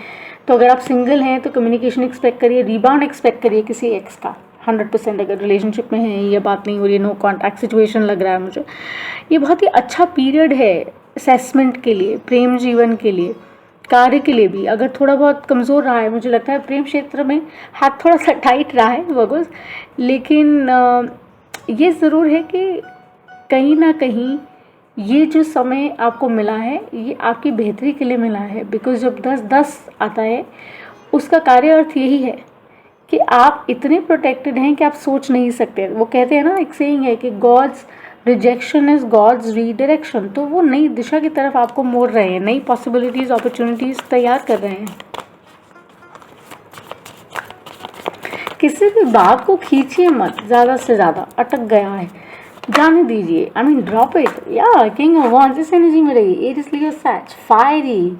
तो अगर आप सिंगल हैं तो कम्युनिकेशन एक्सपेक्ट करिए, रिबाउंड एक्सपेक्ट करिए किसी एक्स का 100%। अगर रिलेशनशिप में है, ये बात नहीं हो रही है, नो कॉन्टैक्ट सिचुएशन लग रहा है मुझे, ये बहुत ही अच्छा पीरियड है असेसमेंट के लिए, प्रेम जीवन के लिए, कार्य के लिए भी। अगर थोड़ा बहुत कमज़ोर रहा है, मुझे लगता है प्रेम क्षेत्र में हाथ थोड़ा सा टाइट रहा है वर्गोस, लेकिन ये ज़रूर है कि कहीं ना कहीं ये जो समय आपको मिला है ये आपकी बेहतरी के लिए मिला है। बिकॉज जब 10-10 आता है उसका कार्य अर्थ यही है कि आप इतने प्रोटेक्टेड हैं कि आप सोच नहीं सकते। वो कहते हैं ना, एक सेइंग है कि God's rejection is God's redirection. तो वो नई दिशा की तरफ आपको मोड़ रहे हैं, नई पॉसिबिलिटीज़, अपॉर्चुनिटीज़ तैयार कर रहे हैं। किसी भी बात को खींचिए मत ज़्यादा से ज़्यादा, अटक गया है जाने दीजिए। I mean drop it. या किंग ऑफ वॉन्ड्स इस एनर्जी में रहिए। Aries Leo Sag, fiery,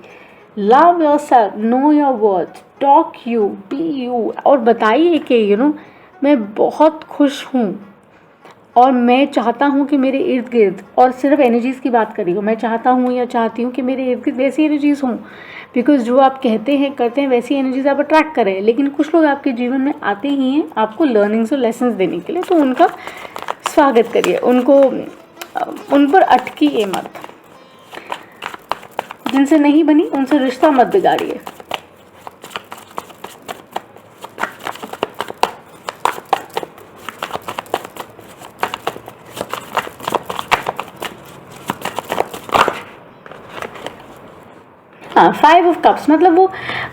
love yourself, know your worth, talk you, be you, और बताइए कि मैं बहुत खुश हूँ, और मैं चाहता हूँ कि मेरे इर्द गिर्द, और सिर्फ एनर्जीज़ की बात कर रही हूँ, मैं चाहता हूँ या चाहती हूँ कि मेरे इर्द गिर्द वैसी एनर्जीज़ हों, बिकॉज जो आप कहते हैं करते हैं वैसी एनर्जीज आप अट्रैक्ट करें। लेकिन कुछ लोग आपके जीवन में आते ही हैं आपको लर्निंग्स और लेसन्स देने के लिए, तो उनका स्वागत करिए, उनको उन पर अटकिए मत, जिनसे नहीं बनी उनसे रिश्ता मत बिगाड़िए। हाँ, 5 ऑफ कप्स मतलब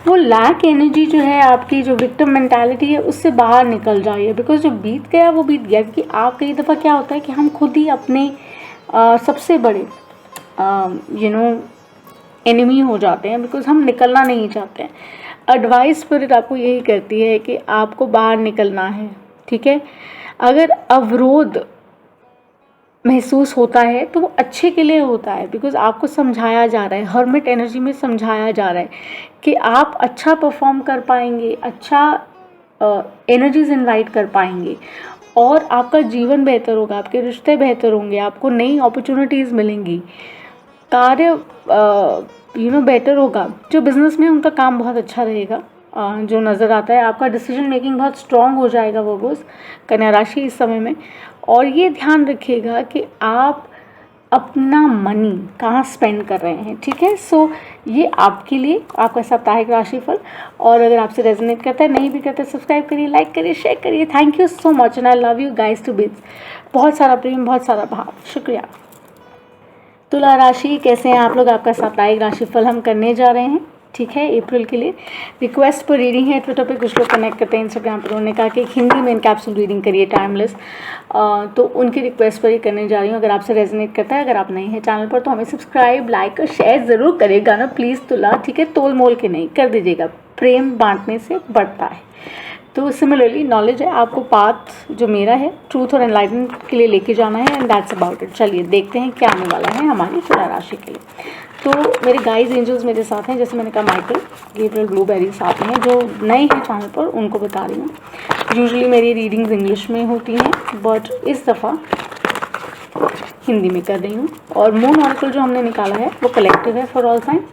वो लैक एनर्जी जो है, आपकी जो विक्टिम मेंटालिटी है, उससे बाहर निकल जाइए, बिकॉज जो बीत गया वो बीत गया। क्योंकि आप कई दफ़ा क्या होता है कि हम खुद ही अपने सबसे बड़े एनिमी हो जाते हैं, बिकॉज हम निकलना नहीं चाहते हैं। एडवाइस स्पिरिट आपको यही कहती है कि आपको बाहर निकलना है, ठीक है। अगर अवरोध महसूस होता है तो वो अच्छे के लिए होता है, बिकॉज आपको समझाया जा रहा है, हर्मिट एनर्जी में समझाया जा रहा है कि आप अच्छा परफॉर्म कर पाएंगे, अच्छा एनर्जीज इनवाइट कर पाएंगे, और आपका जीवन बेहतर होगा, आपके रिश्ते बेहतर होंगे, आपको नई अपॉर्चुनिटीज़ मिलेंगी, कार्य बेटर होगा। जो बिजनेस में उनका काम बहुत अच्छा रहेगा, जो नज़र आता है। आपका डिसीजन मेकिंग बहुत स्ट्रांग हो जाएगा वो कन्या राशि इस समय में। और ये ध्यान रखिएगा कि आप अपना मनी कहाँ स्पेंड कर रहे हैं, ठीक है। सो ये आपके लिए आपका साप्ताहिक राशिफल, और अगर आपसे रेजोनेट करता है, नहीं भी करता, सब्सक्राइब करिए, लाइक करिए, शेयर करिए। Thank you so much and I love you guys to bits. बहुत सारा प्रेम, बहुत सारा भाव, शुक्रिया। तुला राशि, कैसे हैं आप लोग? आपका साप्ताहिक राशिफल हम करने जा रहे हैं, ठीक है, अप्रैल के लिए। रिक्वेस्ट पर रीडिंग है, ट्विटर पे कुछ लोग कनेक्ट करते हैं, इंस्टाग्राम पर उन्होंने कहा कि हिंदी में कैप्सूल रीडिंग करिए, टाइमलेस, तो उनकी रिक्वेस्ट पर ही करने जा रही हूँ। अगर आपसे रेजोनेट करता है, अगर आप नए हैं चैनल पर, तो हमें सब्सक्राइब, लाइक और शेयर ज़रूर करिएगा ना प्लीज़ तुला, ठीक है, तोल मोल के नहीं, कर दीजिएगा। प्रेम बांटने से बढ़ता है। तो सिमिलरली नॉलेज है, आपको पाथ जो मेरा है ट्रूथ और एनलाइटमेंट के लिए लेके जाना है, एंड दैट्स अबाउट इट। चलिए देखते हैं क्या आने वाला है हमारी तुला राशि के लिए। तो मेरे गाइस एंजल्स मेरे साथ हैं, जैसे मैंने कहा माइकल, गैब्रियल, ब्लूबेरीज आते हैं। जो नए हैं चैनल पर उनको बता रही हूँ, यूजुअली मेरी रीडिंग्स इंग्लिश में होती हैं, बट इस दफ़ा हिंदी में कर रही हूँ। और मून ऑरेकल जो हमने निकाला है वो कलेक्टिव है फॉर ऑल साइंस।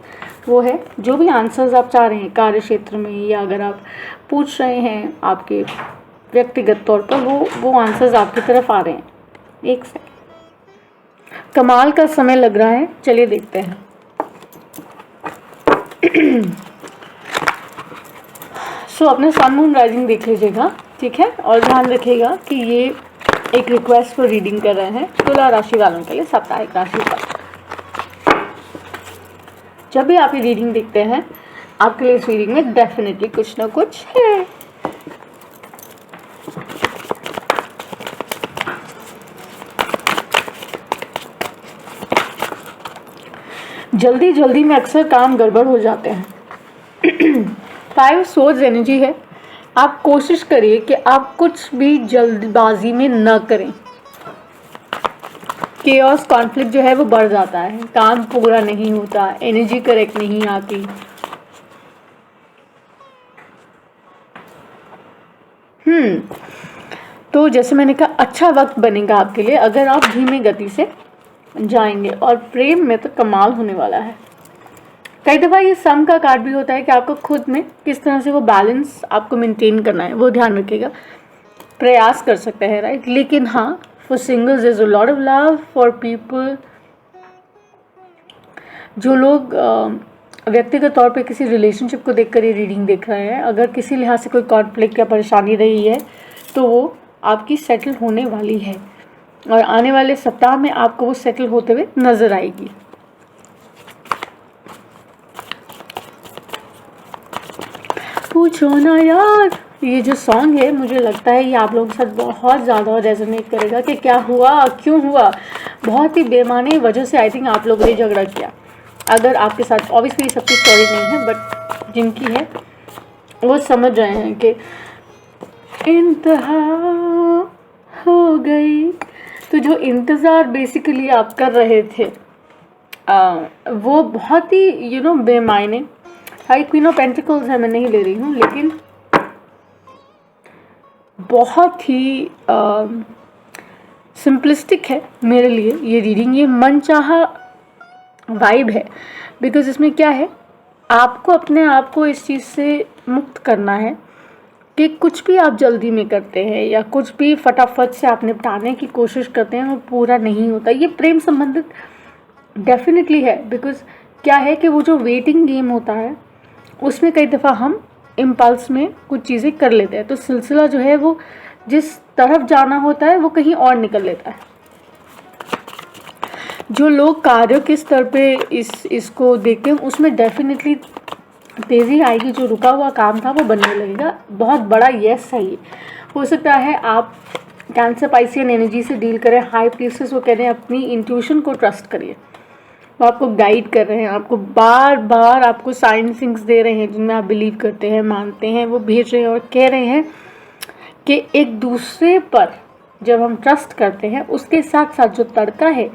वो है जो भी आंसर्स आप चाह रहे हैं कार्य क्षेत्र में, या अगर आप पूछ रहे हैं आपके व्यक्तिगत तौर पर, वो आंसर्स आपकी तरफ आ रहे हैं। एक सेकंड, कमाल का समय लग रहा है, चलिए देखते हैं। सो अपने सन मून राइजिंग देख लीजिएगा, ठीक है, और ध्यान रखिएगा कि ये एक रिक्वेस्ट पर रीडिंग कर रहे हैं तुला राशि वालों के लिए, साप्ताहिक राशि पर। जब भी आप ये रीडिंग देखते हैं, आपके लिए इस रीडिंग में डेफिनेटली कुछ ना कुछ है। जल्दी जल्दी में अक्सर काम गड़बड़ हो जाते हैं। 5 सोर्स एनर्जी है। आप कोशिश करिए कि आप कुछ भी जल्दबाजी में न करें। केओस, कॉन्फ्लिक्ट जो है वो बढ़ जाता है, काम पूरा नहीं होता, एनर्जी करेक्ट नहीं आती। तो जैसे मैंने कहा, अच्छा वक्त बनेगा आपके लिए अगर आप धीमी गति से जाएंगे। और प्रेम में तो कमाल होने वाला है। कई दफ़ा ये सम का कार्ड भी होता है कि आपको खुद में किस तरह से वो बैलेंस आपको मेंटेन करना है, वो ध्यान रखिएगा। प्रयास कर सकते हैं, राइट। लेकिन हाँ, for singles is a lot of love, for people जो लोग व्यक्तिगत तौर पे किसी रिलेशनशिप को देखकर ये रीडिंग देख रहे हैं, अगर किसी लिहाज से कोई कॉन्फ्लिक्ट या परेशानी रही है तो वो आपकी सेटल होने वाली है, और आने वाले सप्ताह में आपको वो सेटल होते हुए नजर आएगी। पूछो ना यार, ये जो सॉन्ग है मुझे लगता है ये आप लोगों के साथ बहुत ज़्यादा रेजोनेट करेगा कि क्या हुआ, क्यों हुआ। बहुत ही बेमानी वजह से आई थिंक आप लोगों ने झगड़ा किया। अगर आपके साथ, ऑब्वियसली सबकी स्टोरी नहीं है, बट जिनकी है वो समझ रहे हैं कि इंतहा हो गई। तो जो इंतज़ार बेसिकली आप कर रहे थे वो बहुत ही बेमायने। हाई क्वीन ऑफ पेंटिकल्स है, मैं नहीं ले रही हूँ, लेकिन बहुत ही सिंपलिस्टिक है मेरे लिए ये रीडिंग, ये मनचाहा वाइब है। बिकॉज इसमें क्या है, आपको अपने आप को इस चीज़ से मुक्त करना है कि कुछ भी आप जल्दी में करते हैं या कुछ भी फटाफट से आप निपटाने की कोशिश करते हैं वो पूरा नहीं होता। ये प्रेम संबंधित डेफिनेटली है। बिकॉज क्या है कि वो जो वेटिंग गेम होता है उसमें कई दफ़ा हम इम्पल्स में कुछ चीज़ें कर लेते हैं, तो सिलसिला जो है वो जिस तरफ जाना होता है वो कहीं और निकल लेता है। जो लोग कार्य के स्तर पे इसको देखते हैं उसमें डेफिनेटली तेज़ी आएगी, जो रुका हुआ काम था वो बनने लगेगा। बहुत बड़ा यस है ये। हो सकता है आप कैंसर पाइसियन एनर्जी से डील करें, हाई प्रीस्टेस वो कह रहे हैं अपनी इंट्यूशन को ट्रस्ट करिए, वो आपको गाइड कर रहे हैं, आपको बार बार आपको साइन सिंग्स दे रहे हैं जिनमें आप बिलीव करते हैं, मानते हैं, वो भेज रहे हैं और कह रहे हैं कि एक दूसरे पर जब हम ट्रस्ट करते हैं उसके साथ साथ जो तड़का है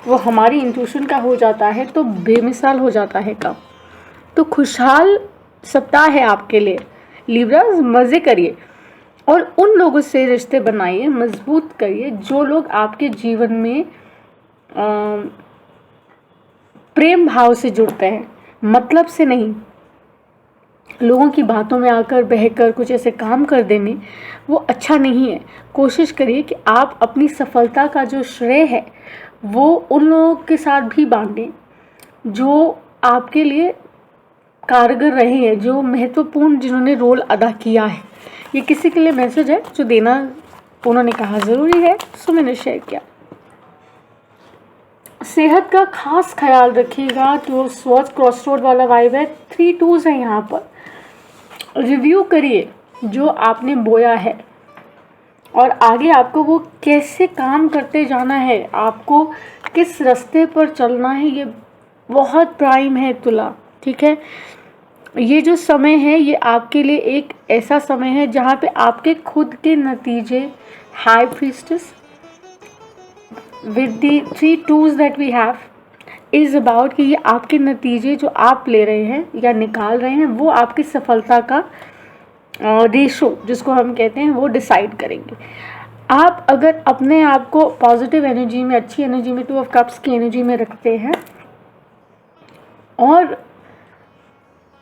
वो हमारी इंट्यूशन का हो जाता है तो बेमिसाल हो जाता है काम। तो खुशहाल सप्ताह है आपके लिए लिब्रास, मज़े करिए और उन लोगों से रिश्ते बनाइए, मजबूत करिए जो लोग आपके जीवन में प्रेम भाव से जुड़ते हैं, मतलब से नहीं। लोगों की बातों में आकर बहकर कुछ ऐसे काम कर देने वो अच्छा नहीं है। कोशिश करिए कि आप अपनी सफलता का जो श्रेय है वो उन लोगों के साथ भी बांटें जो आपके लिए कारगर रहे हैं, जो महत्वपूर्ण जिन्होंने रोल अदा किया है। ये किसी के लिए मैसेज है जो देना उन्होंने कहा ज़रूरी है, सो मैंने शेयर किया। सेहत का खास ख्याल रखिएगा। तो स्वच्छ क्रॉसरोड वाला वाइब है, 3 2s है यहाँ पर। रिव्यू करिए जो आपने बोया है और आगे आपको वो कैसे काम करते जाना है, आपको किस रास्ते पर चलना है, ये बहुत प्राइम है तुला। ठीक है, ये जो समय है ये आपके लिए एक ऐसा समय है जहाँ पे आपके खुद के नतीजे, high priestess with the 3 2s that we have is about कि ये आपके नतीजे जो आप ले रहे हैं या निकाल रहे हैं वो आपकी सफलता का रेशो जिसको हम कहते हैं वो डिसाइड करेंगे। आप अगर अपने आप को पॉजिटिव एनर्जी में, अच्छी एनर्जी में, 2 ऑफ कप्स की एनर्जी में रखते हैं और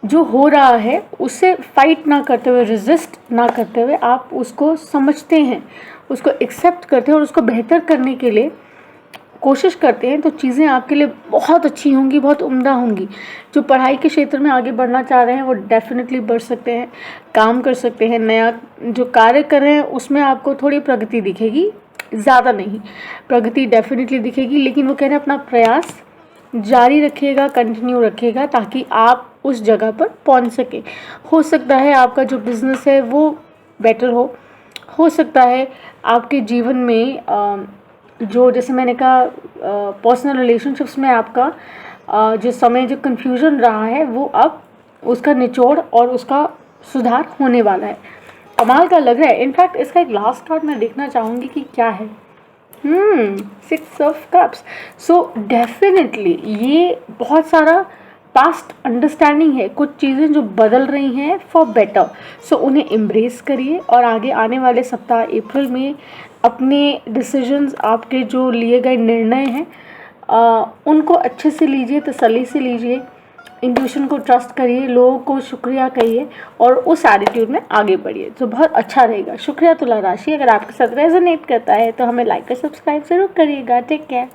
जो हो रहा है उससे फाइट ना करते हुए, रेजिस्ट ना करते हुए आप उसको समझते हैं, उसको एक्सेप्ट करते हैं और उसको बेहतर करने के लिए कोशिश करते हैं, तो चीज़ें आपके लिए बहुत अच्छी होंगी, बहुत उम्दा होंगी। जो पढ़ाई के क्षेत्र में आगे बढ़ना चाह रहे हैं वो डेफिनेटली बढ़ सकते हैं, काम कर सकते हैं। नया जो कार्य कर रहे हैं उसमें आपको थोड़ी प्रगति दिखेगी, ज़्यादा नहीं, प्रगति डेफिनेटली दिखेगी। लेकिन वो कह रहे हैं अपना प्रयास जारी रखिएगा, कंटिन्यू रखिएगा ताकि आप उस जगह पर पहुंच सके। हो सकता है आपका जो बिज़नेस है वो बेटर हो सकता है आपके जीवन में जो, जैसे मैंने कहा, पर्सनल रिलेशनशिप्स में आपका जो समय, जो कन्फ्यूजन रहा है वो अब उसका निचोड़ और उसका सुधार होने वाला है। कमाल का लग रहा है। इनफैक्ट इसका एक लास्ट कार्ड मैं देखना चाहूँगी कि क्या है। 6 ऑफ कप्स। सो डेफिनेटली ये बहुत सारा पास्ट अंडरस्टैंडिंग है, कुछ चीज़ें जो बदल रही हैं फॉर बेटर। सो उन्हें एम्ब्रेस करिए और आगे आने वाले सप्ताह अप्रैल में अपने डिसीजंस, आपके जो लिए गए निर्णय हैं उनको अच्छे से लीजिए, तसल्ली से लीजिए, इंट्यूशन को ट्रस्ट करिए, लोगों को शुक्रिया कहिए और उस एटीट्यूड में आगे बढ़िए, तो बहुत अच्छा रहेगा। शुक्रिया तुला राशि। अगर आपके साथ रेजोनेट करता है तो हमें लाइक और सब्सक्राइब ज़रूर करिएगा। Take care.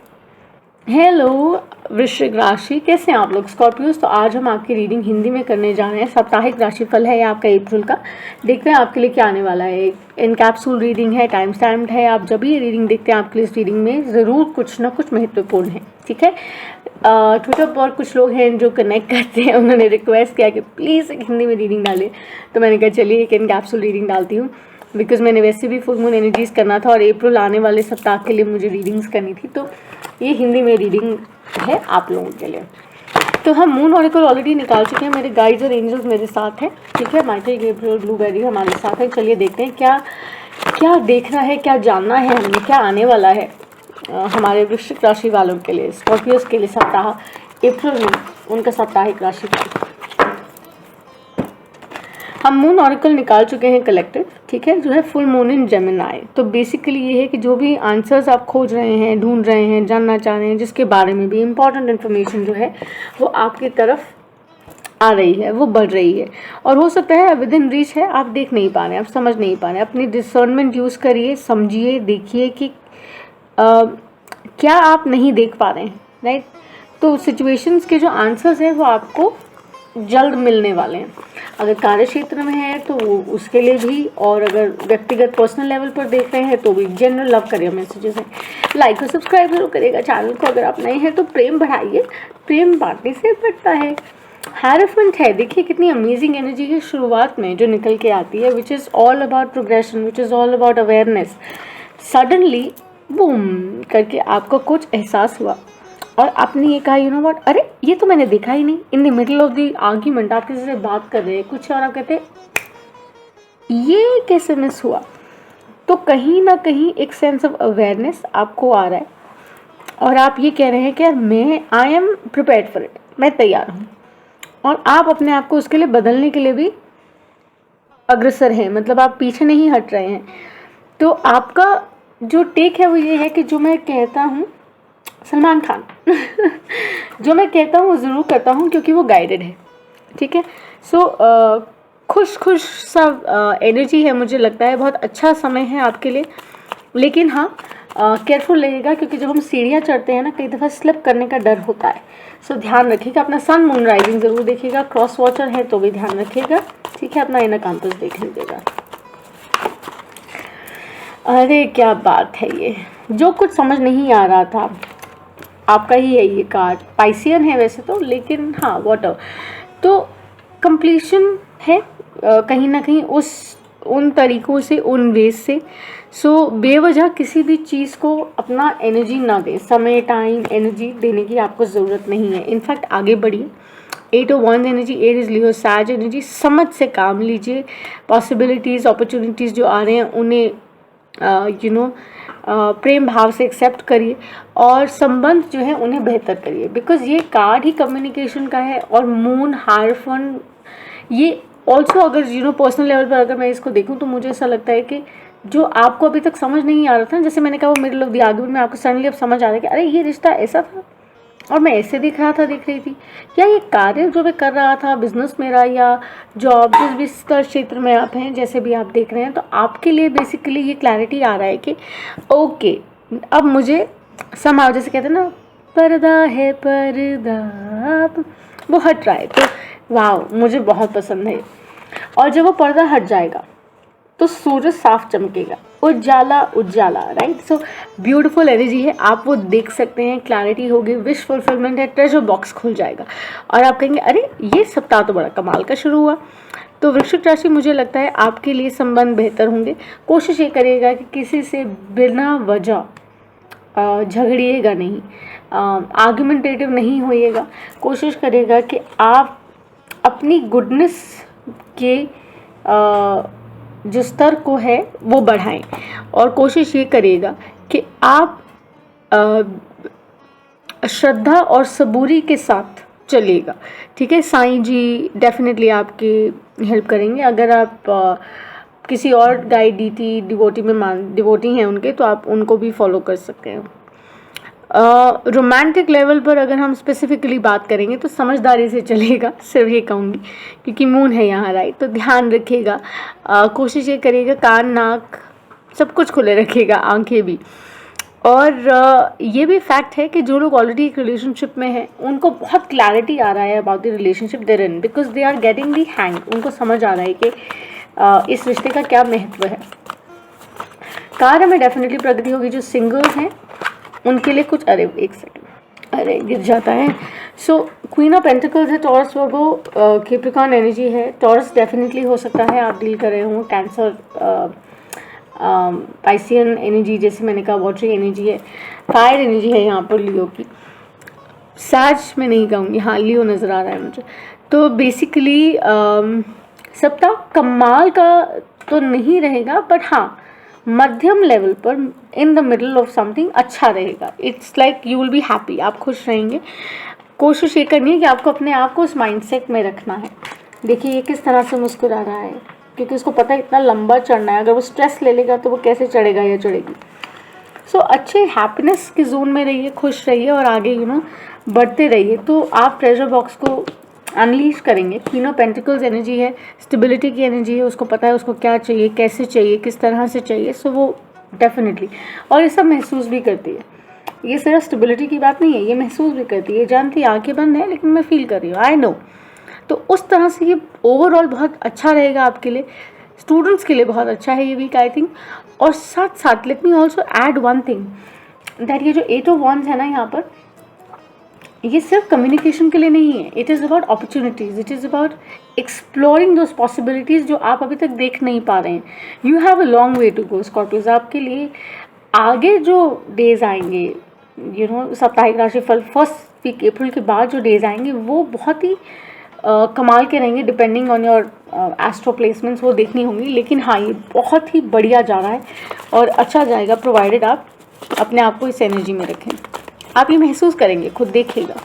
हेलो वृश्चिक राशि, कैसे हैं आप लोग स्कॉर्पियोज। तो आज हम आपकी रीडिंग हिंदी में करने जा रहे हैं। साप्ताहिक राशिफल है ये आपका अप्रैल का। देखते हैं आपके लिए क्या आने वाला है। इन कैप्सूल रीडिंग है, टाइम स्टैम्प्ड है। आप जब भी ये रीडिंग देखते हैं आपके लिए इस रीडिंग में ज़रूर कुछ ना कुछ महत्वपूर्ण है। ठीक है, ट्विटर पर कुछ लोग हैं जो कनेक्ट करते हैं, उन्होंने रिक्वेस्ट किया कि प्लीज़ एक हिंदी में रीडिंग डालें, तो मैंने कहा चलिए एक इन कैप्सूल रीडिंग डालती हूँ। बिकॉज मैंने वैसे भी फुल मून एनर्जीज़ करना था और अप्रैल आने वाले सप्ताह के लिए मुझे रीडिंग्स करनी थी, तो ये हिंदी में रीडिंग है आप लोगों के लिए। तो हम मून ऑरेकल ऑलरेडी निकाल चुके हैं। मेरे गाइड्स और एंजल्स मेरे साथ हैं। ठीक है, माइकल, गैब्रियल, ब्लूबेरी हमारे साथ है। चलिए देखते हैं क्या क्या देखना है, क्या जानना है हमें, क्या आने वाला है हमारे वृश्चिक राशि वालों के लिए, स्कॉर्पियोज के लिए सप्ताह अप्रैल में उनका साप्ताहिक राशि। हम मून ऑरेकल निकाल चुके हैं कलेक्टिव, ठीक है, जो है फुल मून इन जेमिनी। तो बेसिकली ये है कि जो भी आंसर्स आप खोज रहे हैं, ढूंढ रहे हैं, जानना चाह रहे हैं, जिसके बारे में भी इंपॉर्टेंट इन्फॉर्मेशन जो है वो आपकी तरफ आ रही है, वो बढ़ रही है। और हो सकता है विद इन रीच है, आप देख नहीं पा रहे हैं, आप समझ नहीं पा रहे हैं। अपनी डिसर्नमेंट यूज़ करिए, समझिए, देखिए कि क्या आप नहीं देख पा रहे हैं, राइट। तो सिचुएशंस के जो आंसर्स हैं वो आपको जल्द मिलने वाले हैं। अगर कार्य क्षेत्र में है तो वो उसके लिए भी, और अगर व्यक्तिगत पर्सनल लेवल पर देख रहे हैं तो भी जनरल लव करियर मैसेजेस हैं। लाइक और सब्सक्राइब जरूर करिएगा चैनल को। अगर आप नए हैं तो प्रेम बढ़ाइए, प्रेम बांटने से बढ़ता है। हैरोफेंट है, देखिए कितनी अमेजिंग एनर्जी है शुरुआत में जो निकल के आती है, which is all about progression, which is all about awareness. Suddenly boom करके आपको कुछ एहसास हुआ और आपने ये कहा, यू नो व्हाट, अरे ये तो मैंने देखा ही नहीं। In the middle of the argument आप किसी से बात कर रहे हैं कुछ और आप कहते ये कैसे मिस हुआ। तो कहीं ना कहीं एक सेंस ऑफ अवेयरनेस आपको आ रहा है और आप ये कह रहे हैं कि यार मैं I am prepared for it, मैं तैयार हूँ। और आप अपने आप को उसके लिए बदलने के लिए भी अग्रसर हैं, मतलब आप पीछे नहीं हट रहे हैं। तो आपका जो टेक है वो ये है कि जो मैं कहता हूँ, सलमान खान जो मैं कहता हूँ वो ज़रूर करता हूँ क्योंकि वो गाइडेड है, ठीक है। सो खुश सा एनर्जी है, मुझे लगता है बहुत अच्छा समय है आपके लिए। लेकिन हाँ, केयरफुल रहिएगा क्योंकि जब हम सीढ़ियाँ चढ़ते हैं ना, कई दफ़ा स्लिप करने का डर होता है। सो ध्यान रखिएगा, अपना सन मून राइजिंग ज़रूर देखिएगा। क्रॉस वॉचर है तो भी ध्यान रखिएगा, ठीक है। अपना इनर कंपास देख लीजिएगा। अरे क्या बात है, ये जो कुछ समझ नहीं आ रहा था आपका ही है ये कार्ड। पाइसियन है वैसे तो, लेकिन हाँ वाटर तो कंप्लीशन है कहीं ना कहीं उन तरीक़ों से, उन वेज से। सो बेवजह किसी भी चीज़ को अपना एनर्जी ना दें, समय, टाइम, एनर्जी देने की आपको ज़रूरत नहीं है। इनफैक्ट आगे बढ़िए। 8 of Wands energy, Aries, Leo, Sag energy, समझ से काम लीजिए। पॉसिबिलिटीज़, अपॉर्चुनिटीज़ जो आ रहे हैं उन्हें प्रेम भाव से एक्सेप्ट करिए और संबंध जो है उन्हें बेहतर करिए। बिकॉज ये कार्ड ही कम्युनिकेशन का है और मून, हायरफेंट, ये ऑल्सो अगर पर्सनल लेवल पर अगर मैं इसको देखूं तो मुझे ऐसा लगता है कि जो आपको अभी तक समझ नहीं आ रहा था, जैसे मैंने कहा वो मिडिल ऑफ द आर्गुमेंट में आपको सडनली अब समझ आ रहा है कि अरे ये रिश्ता ऐसा था और मैं ऐसे दिख रही थी, या ये कार्य जो मैं कर रहा था बिजनेस मेरा या जॉब, जिस भी स्तर क्षेत्र में आप हैं, जैसे भी आप देख रहे हैं, तो आपके लिए बेसिकली ये क्लैरिटी आ रहा है कि ओके अब मुझे समाव, जैसे कहते हैं ना, पर्दा है पर्दा, वो हट रहा है। तो वाह, मुझे बहुत पसंद है। और जब वो पर्दा हट जाएगा तो सूरज साफ चमकेगा, उजाला उजाला, राइट। सो ब्यूटीफुल एनर्जी है, आप वो देख सकते हैं, क्लैरिटी होगी, विश फुलफिलमेंट है, ट्रेजर बॉक्स खुल जाएगा और आप कहेंगे अरे ये सप्ताह तो बड़ा कमाल का शुरू हुआ। तो वृश्चिक राशि, मुझे लगता है आपके लिए संबंध बेहतर होंगे। कोशिश ये करिएगा कि किसी से बिना वजह झगड़िएगा नहीं, आर्गुमेंटेटिव नहीं होइएगा। कोशिश करिएगा कि आप अपनी गुडनेस के जो स्तर को है वो बढ़ाएं और कोशिश ये करिएगा कि आप श्रद्धा और सबूरी के साथ चलिएगा, ठीक है। साईं जी डेफिनेटली आपकी हेल्प करेंगे। अगर आप किसी और गाइड डिवोटी हैं उनके, तो आप उनको भी फॉलो कर सकते हैं। रोमांटिक लेवल पर अगर हम स्पेसिफिकली बात करेंगे तो समझदारी से चलेगा, सिर्फ ये कहूँगी, क्योंकि मून है यहाँ, राइट। तो ध्यान रखिएगा, कोशिश ये करिएगा कान, नाक सब कुछ खुले रखिएगा, आंखें भी। और ये भी फैक्ट है कि जो लोग ऑलरेडी एक रिलेशनशिप में हैं उनको बहुत क्लैरिटी आ रहा है about the relationship there in, because they are getting the hang. उनको समझ आ रहा है कि इस रिश्ते का क्या महत्व है। कार्य में डेफिनेटली प्रगति होगी। जो सिंगल्स हैं उनके लिए कुछ, अरे एक सेकंड, अरे गिर जाता है। सो क्वीन ऑफ पेंटिकल्स है, टॉरस, वर्गो, कैप्रिकॉर्न एनर्जी है। टॉरस डेफिनेटली हो सकता है आप डील कर रहे हो। कैंसर, पाइसियन एनर्जी, जैसे मैंने कहा वाटरी एनर्जी है। फायर एनर्जी है यहाँ पर लियो की। सैज मैं नहीं कहूँगी, हाँ लियो नज़र आ रहा है मुझे। तो बेसिकली सप्ताह कमाल का तो नहीं रहेगा, बट हाँ मध्यम लेवल पर, in the middle of something अच्छा रहेगा। It's like you will be happy, आप खुश रहेंगे। कोशिश ये करनी है कि आपको अपने आप को उस माइंडसेट में रखना है। देखिए ये किस तरह से मुस्कुरा रहा है, क्योंकि उसको पता है इतना लंबा चढ़ना है, अगर वो स्ट्रेस ले लेगा तो वो कैसे चढ़ेगा या चढ़ेगी। सो अच्छे हैप्पीनेस के जोन में रहिए, खुश रहिए और आगे बढ़ते रहिए। तो आप ट्रेजर बॉक्स को अनलीश करेंगे। क्वीन ऑफ पेंटिकल्स एनर्जी है, स्टेबिलिटी की एनर्जी है, उसको पता है उसको क्या चाहिए, कैसे चाहिए, किस तरह से चाहिए। सो वो डेफिनेटली, और ये सब महसूस भी करती है। ये सिर्फ स्टेबिलिटी की बात नहीं है, ये महसूस भी करती है, ये जानती है आंखें बंद है लेकिन मैं फील कर रही हूँ, आई नो। तो उस तरह से ये ओवरऑल बहुत अच्छा रहेगा आपके लिए, स्टूडेंट्स के लिए बहुत अच्छा है ये वीक आई थिंक। और साथ साथ let me also add one thing that ये जो 8 ऑफ wands है ना यहाँ पर, ये सिर्फ कम्युनिकेशन के लिए नहीं है। It is about opportunities, it is about exploring those possibilities जो आप अभी तक देख नहीं पा रहे हैं। You have a long way to go Scorpios. आपके लिए आगे जो डेज आएंगे, साप्ताहिक राशिफल 1 वीक अप्रैल के बाद जो डेज आएंगे वो बहुत ही कमाल के रहेंगे, depending on your astro placements, वो देखनी होंगी। लेकिन हाँ, ये बहुत ही बढ़िया जा रहा है और अच्छा जाएगा, प्रोवाइडेड आप अपने आप को इस एनर्जी में रखें। आप ये महसूस करेंगे, खुद देखिएगा।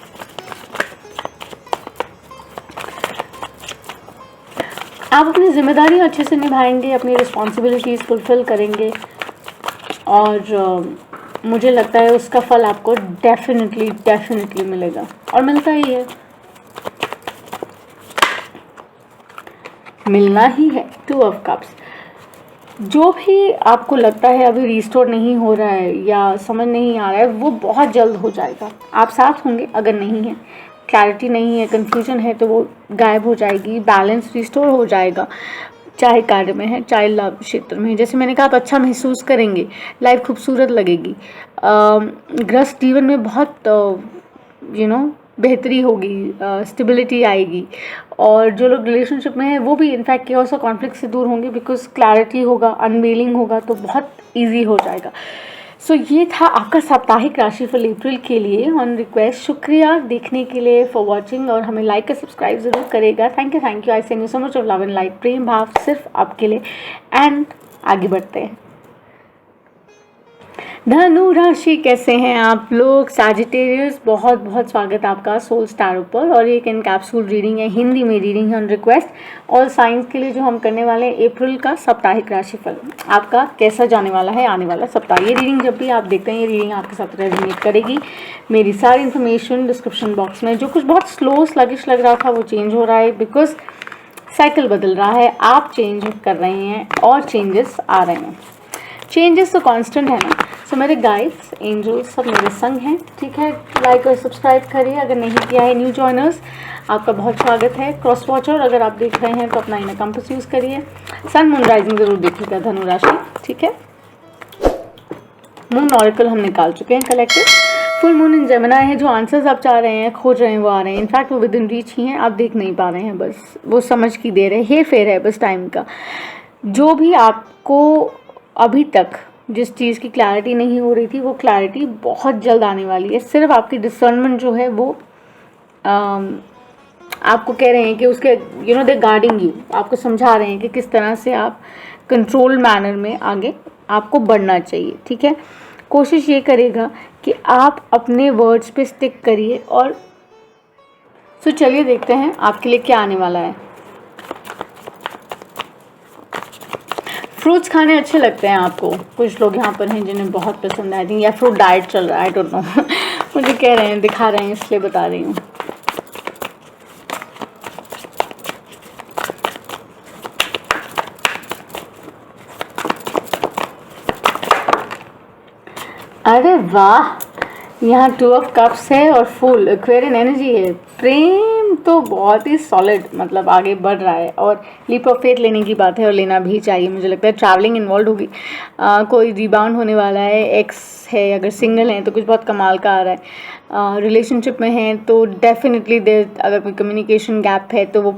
आप अपनी जिम्मेदारी अच्छे से निभाएंगे, अपनी रिस्पॉन्सिबिलिटीज़ फुलफिल करेंगे और मुझे लगता है उसका फल आपको डेफिनेटली मिलेगा और मिलता ही है, मिलना ही है। 2 ऑफ कप्स, जो भी आपको लगता है अभी रिस्टोर नहीं हो रहा है या समझ नहीं आ रहा है, वो बहुत जल्द हो जाएगा। आप साथ होंगे, अगर नहीं है, क्लैरिटी नहीं है, कंफ्यूजन है, तो वो गायब हो जाएगी, बैलेंस रिस्टोर हो जाएगा, चाहे कार्य में है चाहे लव क्षेत्र में है। जैसे मैंने कहा, आप अच्छा महसूस करेंगे, लाइफ खूबसूरत लगेगी, ग्रस्त जीवन में बहुत बेहतरी होगी, स्टेबिलिटी आएगी। और जो लोग रिलेशनशिप में हैं वो भी इनफैक्ट केओस और कॉन्फ्लिक्ट से दूर होंगे, बिकॉज क्लैरिटी होगा, अनवेलिंग होगा, तो बहुत ईजी हो जाएगा। सो ये था आपका साप्ताहिक राशिफल अप्रैल के लिए ऑन रिक्वेस्ट। शुक्रिया देखने के लिए, फॉर वॉचिंग, और हमें लाइक और सब्सक्राइब ज़रूर करेगा। Thank you. I send you so much of love and light, प्रेम भाव सिर्फ आपके लिए। एंड आगे बढ़ते हैं। धनु राशि, कैसे हैं आप लोग? सैजिटेरियस, बहुत बहुत स्वागत आपका सोल स्टार पर। और ये एक कैप्सूल रीडिंग है, हिंदी में रीडिंग है ऑन रिक्वेस्ट, ऑल साइंस के लिए, जो हम करने वाले हैं अप्रैल का साप्ताहिक राशिफल। आपका कैसा जाने वाला है आने वाला सप्ताह। ये रीडिंग जब भी आप देखते हैं, ये रीडिंग आपके साथ रेजोनेट करेगी। मेरी सारी इन्फॉर्मेशन डिस्क्रिप्शन बॉक्स में। जो कुछ बहुत स्लो स्लगिश लग रहा था वो चेंज हो रहा है, बिकॉज साइकिल बदल रहा है, आप चेंज कर रहे हैं और चेंजेस आ रहे हैं। चेंजेस तो कांस्टेंट है ना। सो मेरे गाइड्स, एंजल्स सब मेरे संग हैं, ठीक है। लाइक और सब्सक्राइब करिए अगर नहीं किया है। न्यू जॉइनर्स, आपका बहुत स्वागत है। क्रॉस वॉचर अगर आप देख रहे हैं तो अपना इनर कंपास यूज़ करिए। सन मून राइजिंग ज़रूर देखिएगा धनु राशि, ठीक है। मून ऑरेकल हम निकाल चुके हैं कलेक्टिव। फुल मून इन जेमिनी है। जो आंसर्स आप चाह रहे हैं, खोज रहे हैं, वो आ रहे हैं। इनफैक्ट वो विद इन रीच ही हैं, आप देख नहीं पा रहे हैं, बस वो समझ की देर है, हेर फेर है बस टाइम का। जो भी आपको अभी तक जिस चीज़ की क्लैरिटी नहीं हो रही थी, वो क्लैरिटी बहुत जल्द आने वाली है। सिर्फ आपकी डिसर्नमेंट जो है वो आपको कह रहे हैं कि उसके दे गार्डिंग यू, आपको समझा रहे हैं कि किस तरह से आप कंट्रोल मैनर में आगे आपको बढ़ना चाहिए, ठीक है। कोशिश ये करेगा कि आप अपने वर्ड्स पे स्टिक करिए। और सो चलिए देखते हैं आपके लिए क्या आने वाला है। फ्रूट्स खाने अच्छे लगते हैं आपको, कुछ लोग यहाँ पर हैं जिन्हें बहुत पसंद है, आई थिंक, या फ्रूट डाइट चल रहा है, आई डोंट नो। मुझे कह रहे हैं, दिखा रहे हैं, इसलिए बता रही हूँ। अरे वाह, यहाँ 2 ऑफ कप्स है और फुल एक्वेरियन एनर्जी है। प्रेम तो बहुत ही सॉलिड, मतलब आगे बढ़ रहा है और लीप ऑफ फेथ लेने की बात है और लेना भी चाहिए। मुझे लगता है ट्रैवलिंग इन्वॉल्व होगी, कोई रिबाउंड होने वाला है। एक्स है, अगर सिंगल हैं तो कुछ बहुत कमाल का आ रहा है। रिलेशनशिप में हैं तो डेफिनेटली देर, अगर कोई कम्युनिकेशन गैप है तो वो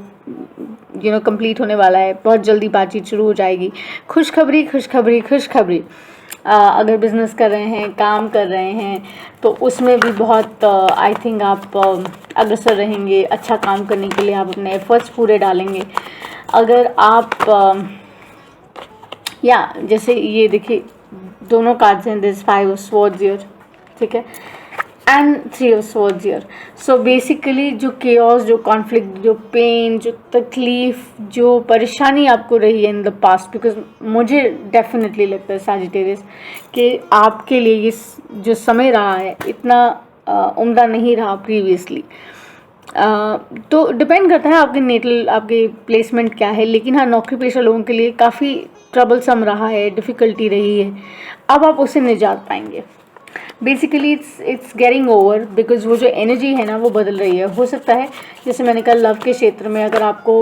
कंप्लीट होने वाला है। बहुत जल्दी बातचीत शुरू हो जाएगी। खुशखबरी। अगर बिज़नेस कर रहे हैं, काम कर रहे हैं, तो उसमें भी बहुत आई थिंक आप अग्रसर रहेंगे। अच्छा काम करने के लिए आप अपने एफर्ट्स पूरे डालेंगे। अगर आप जैसे ये देखिए, दोनों कार्ड्स हैं, दिस 5 ऑफ स्वॉर्ड्स हियर, ठीक है। And three of swords here. So basically जो केओस, जो कॉन्फ्लिक्ट, जो पेन, जो तकलीफ, जो परेशानी आपको रही है इन द पास्ट, बिकॉज मुझे डेफिनेटली लगता है सैजिटेरियस कि आपके लिए ये जो समय रहा है इतना उम्दा नहीं रहा प्रीवियसली। तो डिपेंड करता है आपके नेटल, आपके प्लेसमेंट क्या है, लेकिन हाँ नौकरी पेशा लोगों के लिए काफ़ी ट्रबलसम रहा है, डिफ़िकल्टी रही है। अब आप उससे निजात पाएंगे। Basically it's getting over, because वो जो एनर्जी है ना वो बदल रही है। हो सकता है जैसे मैंने कहा लव के क्षेत्र में अगर आपको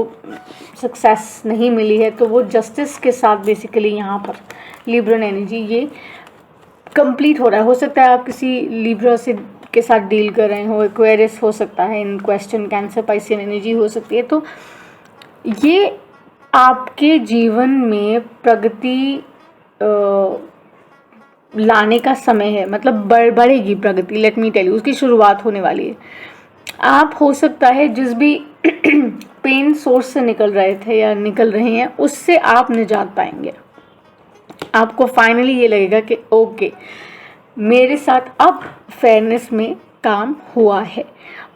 सक्सेस नहीं मिली है तो वो जस्टिस के साथ बेसिकली यहाँ पर लिब्रन एनर्जी ये कंप्लीट हो रहा है। हो सकता है आप किसी लिब्रा से के साथ डील कर रहे हो, एक्वेरियस हो सकता है इन क्वेश्चन, कैंसर, पाइसियन एनर्जी हो सकती है। तो ये आपके जीवन में प्रगति लाने का समय है, मतलब बढ़ेगी प्रगति। लेट मी टेल यू, उसकी शुरुआत होने वाली है। आप हो सकता है जिस भी पेन सोर्स से निकल रहे थे या निकल रहे हैं उससे आप निजात पाएंगे। आपको फाइनली ये लगेगा कि ओके मेरे साथ अब फेयरनेस में काम हुआ है,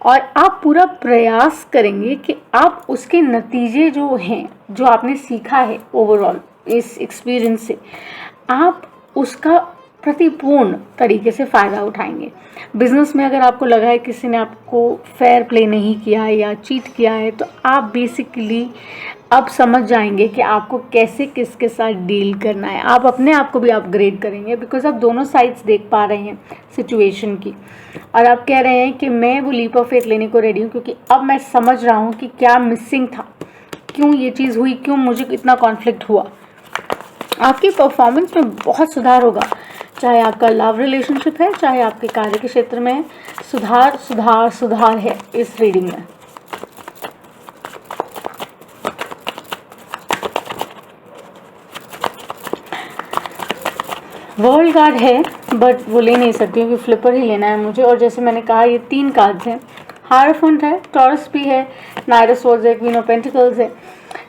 और आप पूरा प्रयास करेंगे कि आप उसके नतीजे जो हैं, जो आपने सीखा है ओवरऑल इस एक्सपीरियंस से, आप उसका प्रतिपूर्ण तरीके से फ़ायदा उठाएंगे। बिजनेस में अगर आपको लगा है किसी ने आपको फेयर प्ले नहीं किया है या चीट किया है तो आप बेसिकली अब समझ जाएंगे कि आपको कैसे किसके साथ डील करना है। आप अपने आप को भी अपग्रेड करेंगे, बिकॉज आप दोनों साइड्स देख पा रहे हैं सिचुएशन की, और आप कह रहे हैं कि मैं वो लीप ऑफ फेथ लेने को रेडी हूँ, क्योंकि अब मैं समझ रहा हूँ कि क्या मिसिंग था, क्यों ये चीज़ हुई, क्यों मुझे इतना कॉन्फ्लिक्ट हुआ। आपकी परफॉर्मेंस में बहुत सुधार होगा, चाहे आपका लव रिलेशनशिप है, चाहे आपके कार्य के क्षेत्र में है। सुधार सुधार सुधार है इस रीडिंग में। वर्ल्ड कार्ड है बट वो ले नहीं सकती क्योंकि फ्लिपर ही लेना है मुझे, और जैसे मैंने कहा ये 3 कार्ड्स हैं। हायरफेंट है, टॉरस भी है, नाइट ऑफ स्वॉर्ड्स है, क्वीन ऑफ पेंटिकल्स है।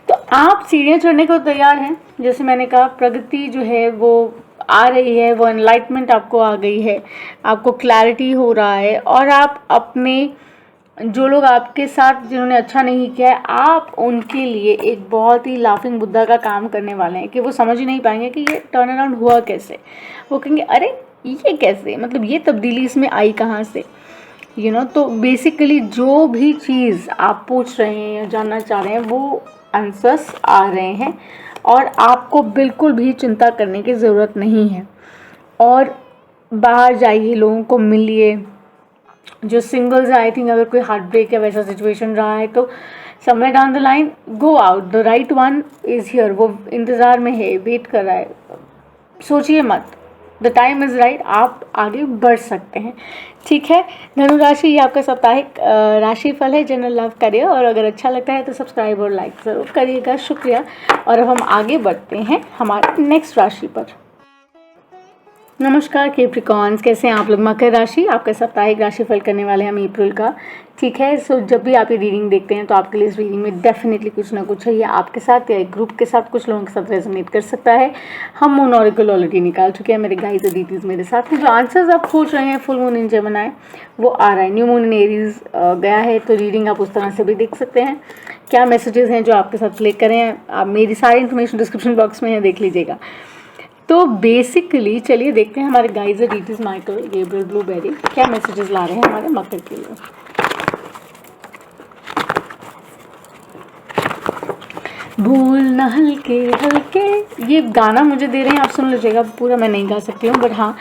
तो आप सीढ़ियाँ चढ़ने को तैयार हैं। जैसे मैंने कहा प्रगति जो है वो आ रही है, वो एनलाइटमेंट आपको आ गई है, आपको क्लैरिटी हो रहा है, और आप अपने जो लोग आपके साथ जिन्होंने अच्छा नहीं किया है, आप उनके लिए एक बहुत ही लाफिंग बुद्धा का काम करने वाले हैं कि वो समझ ही नहीं पाएंगे कि ये टर्न अराउंड हुआ कैसे। वो कहेंगे अरे ये कैसे, मतलब ये तब्दीली इसमें आई कहाँ से, यू नो। तो बेसिकली जो भी चीज़ आप पूछ रहे हैं या जानना चाह रहे हैं वो आंसर्स आ रहे हैं, और आपको बिल्कुल भी चिंता करने की ज़रूरत नहीं है। और बाहर जाइए, लोगों को मिलिए। जो सिंगल्स आई थिंक अगर कोई हार्ट ब्रेक या वैसा सिचुएशन रहा है तो somewhere down the line go out, the right one is here, वो इंतज़ार में है, वेट कर रहा है। सोचिए मत, द टाइम इज़ राइट, आप आगे बढ़ सकते हैं। ठीक है, धनु राशि ये आपका साप्ताहिक राशिफल है, जनरल लव करिए, और अगर अच्छा लगता है तो सब्सक्राइब और लाइक ज़रूर करिएगा। शुक्रिया। और अब हम आगे बढ़ते हैं हमारे नेक्स्ट राशि पर। नमस्कार कैप्रिकॉन्स, कैसे हैं आप लोग। मकर राशि आपका साप्ताहिक राशिफल करने वाले हैं हम अप्रैल का। ठीक है, सो जब भी आप ये रीडिंग देखते हैं तो आपके लिए इस रीडिंग में डेफिनेटली कुछ ना कुछ है, ये आपके साथ या एक ग्रुप के साथ, कुछ लोगों के साथ रेजोनेट कर सकता है। हम मून ऑरेकल ऑलरेडी निकाल चुके हैं, मेरे गाइस अदितिज मेरे साथ हैं। जो आंसर्स आप खोज रहे हैं फुल मून इन जेमिनी वो आ रहा है, न्यू मून इन एरीज गया है, तो रीडिंग आप उस तरह से भी देख सकते हैं। क्या मैसेजेस हैं जो आपके साथ प्ले करें, आप मेरी सारी इन्फॉर्मेशन डिस्क्रिप्शन बॉक्स में है, देख लीजिएगा। तो बेसिकली चलिए देखते हैं हमारे guys Aditi's Michael Gabriel blueberry क्या मैसेजेस ला रहे हैं हमारे मकर के लिए। भूल न हल्के हल्के, ये गाना मुझे दे रहे हैं, आप सुन लीजिएगा, पूरा मैं नहीं गा सकती हूँ, बट हाँ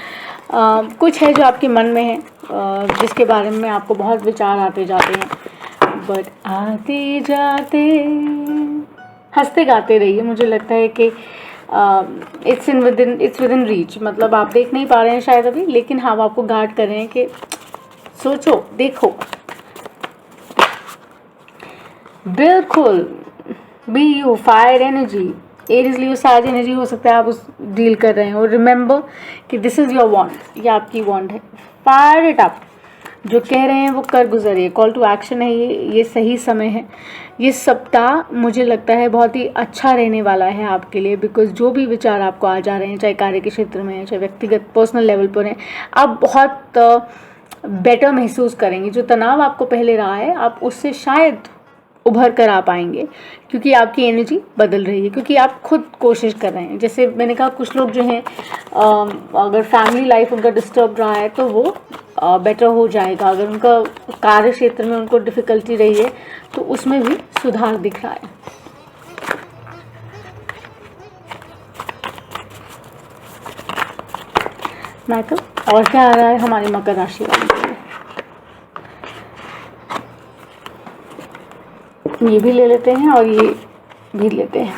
कुछ है जो आपके मन में है, जिसके बारे में आपको बहुत विचार आते जाते हैं, बट आते जाते हंसते गाते रहिए। मुझे लगता है कि इट्स विद इन रीच, मतलब आप देख नहीं पा रहे हैं शायद अभी, लेकिन हाँ आपको गार्ड कर रहे हैं कि सोचो, देखो, बिल्कुल be you, fire energy, Aries Leo Sag energy हो सकता है आप उस डील कर रहे हो। रिमेंबर कि दिस इज़ योर वांट, ये आपकी वांट है, फायर इट अप, जो कह रहे हैं वो कर गुजरिए, कॉल टू एक्शन है ये सही समय है। ये सप्ताह मुझे लगता है बहुत ही अच्छा रहने वाला है आपके लिए, बिकॉज जो भी विचार आपको आ जा रहे हैं, चाहे कार्य के क्षेत्र में है, चाहे व्यक्तिगत पर्सनल लेवल पर हैं, आप बहुत बेटर महसूस करेंगे। जो तनाव आपको पहले रहा है आप उससे शायद उभर कर आ पाएंगे, क्योंकि आपकी एनर्जी बदल रही है, क्योंकि आप खुद कोशिश कर रहे हैं। जैसे मैंने कहा कुछ लोग जो हैं अगर फैमिली लाइफ उनका डिस्टर्ब रहा है तो वो बेटर हो जाएगा। अगर उनका कार्य क्षेत्र में उनको डिफ़िकल्टी रही है तो उसमें भी सुधार दिख रहा है। मैं तो और क्या आ रहा है हमारी मकर राशि वालों के लिए, ये भी ले लेते हैं और ये भी लेते हैं।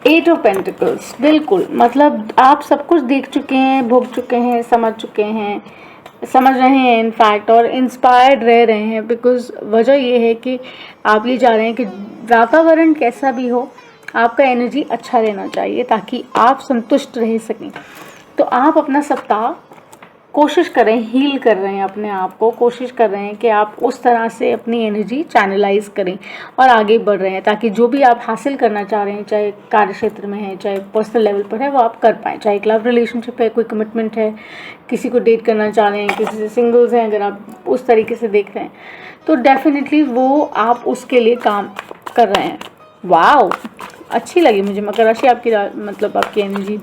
8 ऑफ पेंटिकल्स, बिल्कुल मतलब आप सब कुछ देख चुके हैं, भोग चुके हैं, समझ चुके हैं, समझ रहे हैं इनफैक्ट, और इंस्पायर्ड रह रहे हैं। बिकॉज वजह ये है कि आप ये जा रहे हैं कि वातावरण कैसा भी हो आपका एनर्जी अच्छा रहना चाहिए ताकि आप संतुष्ट रह सकें। तो आप अपना सप्ताह कोशिश करें, हील कर रहे हैं अपने आप को, कोशिश कर रहे हैं कि आप उस तरह से अपनी एनर्जी चैनलाइज करें और आगे बढ़ रहे हैं ताकि जो भी आप हासिल करना चाह रहे हैं, चाहे कार्य क्षेत्र में है, चाहे पर्सनल लेवल पर है, वो आप कर पाएँ। चाहे एक लव रिलेशनशिप है, कोई कमिटमेंट है, किसी को डेट करना चाह रहे हैं, किसी से सिंगल्स हैं, अगर आप उस तरीके से देख रहे हैं तो डेफिनेटली वो आप उसके लिए काम कर रहे हैं। वाओ, अच्छी लगी मुझे मकर राशि आपकी, मतलब आपकी एनर्जी।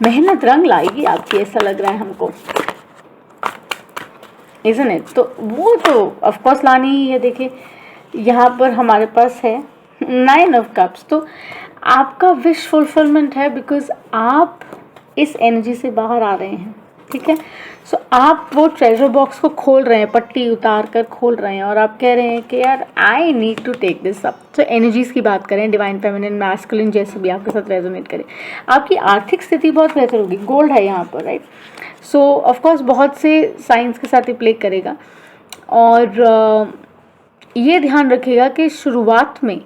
मेहनत रंग लाएगी आपकी, ऐसा लग रहा है हमको, isn't it? तो वो तो ऑफ कोर्स लानी ही है। देखिए यहाँ पर हमारे पास है 9 ऑफ कप्स, तो आपका विश फुलफिलमेंट है बिकॉज आप इस एनर्जी से बाहर आ रहे हैं, ठीक है। सो आप वो ट्रेजर बॉक्स को खोल रहे हैं, पट्टी उतार कर खोल रहे हैं और आप कह रहे हैं कि यार I need to take this up. तो एनर्जीज़ की बात करें, डिवाइन फेमिनिन, मैस्कुलिन, जैसे भी आपके साथ रेजोनेट करे, आपकी आर्थिक स्थिति बहुत बेहतर होगी। गोल्ड है यहाँ पर, राइट। सो ऑफकोर्स बहुत से साइंस के साथ ये प्ले करेगा और ये ध्यान रखिएगा कि शुरुआत में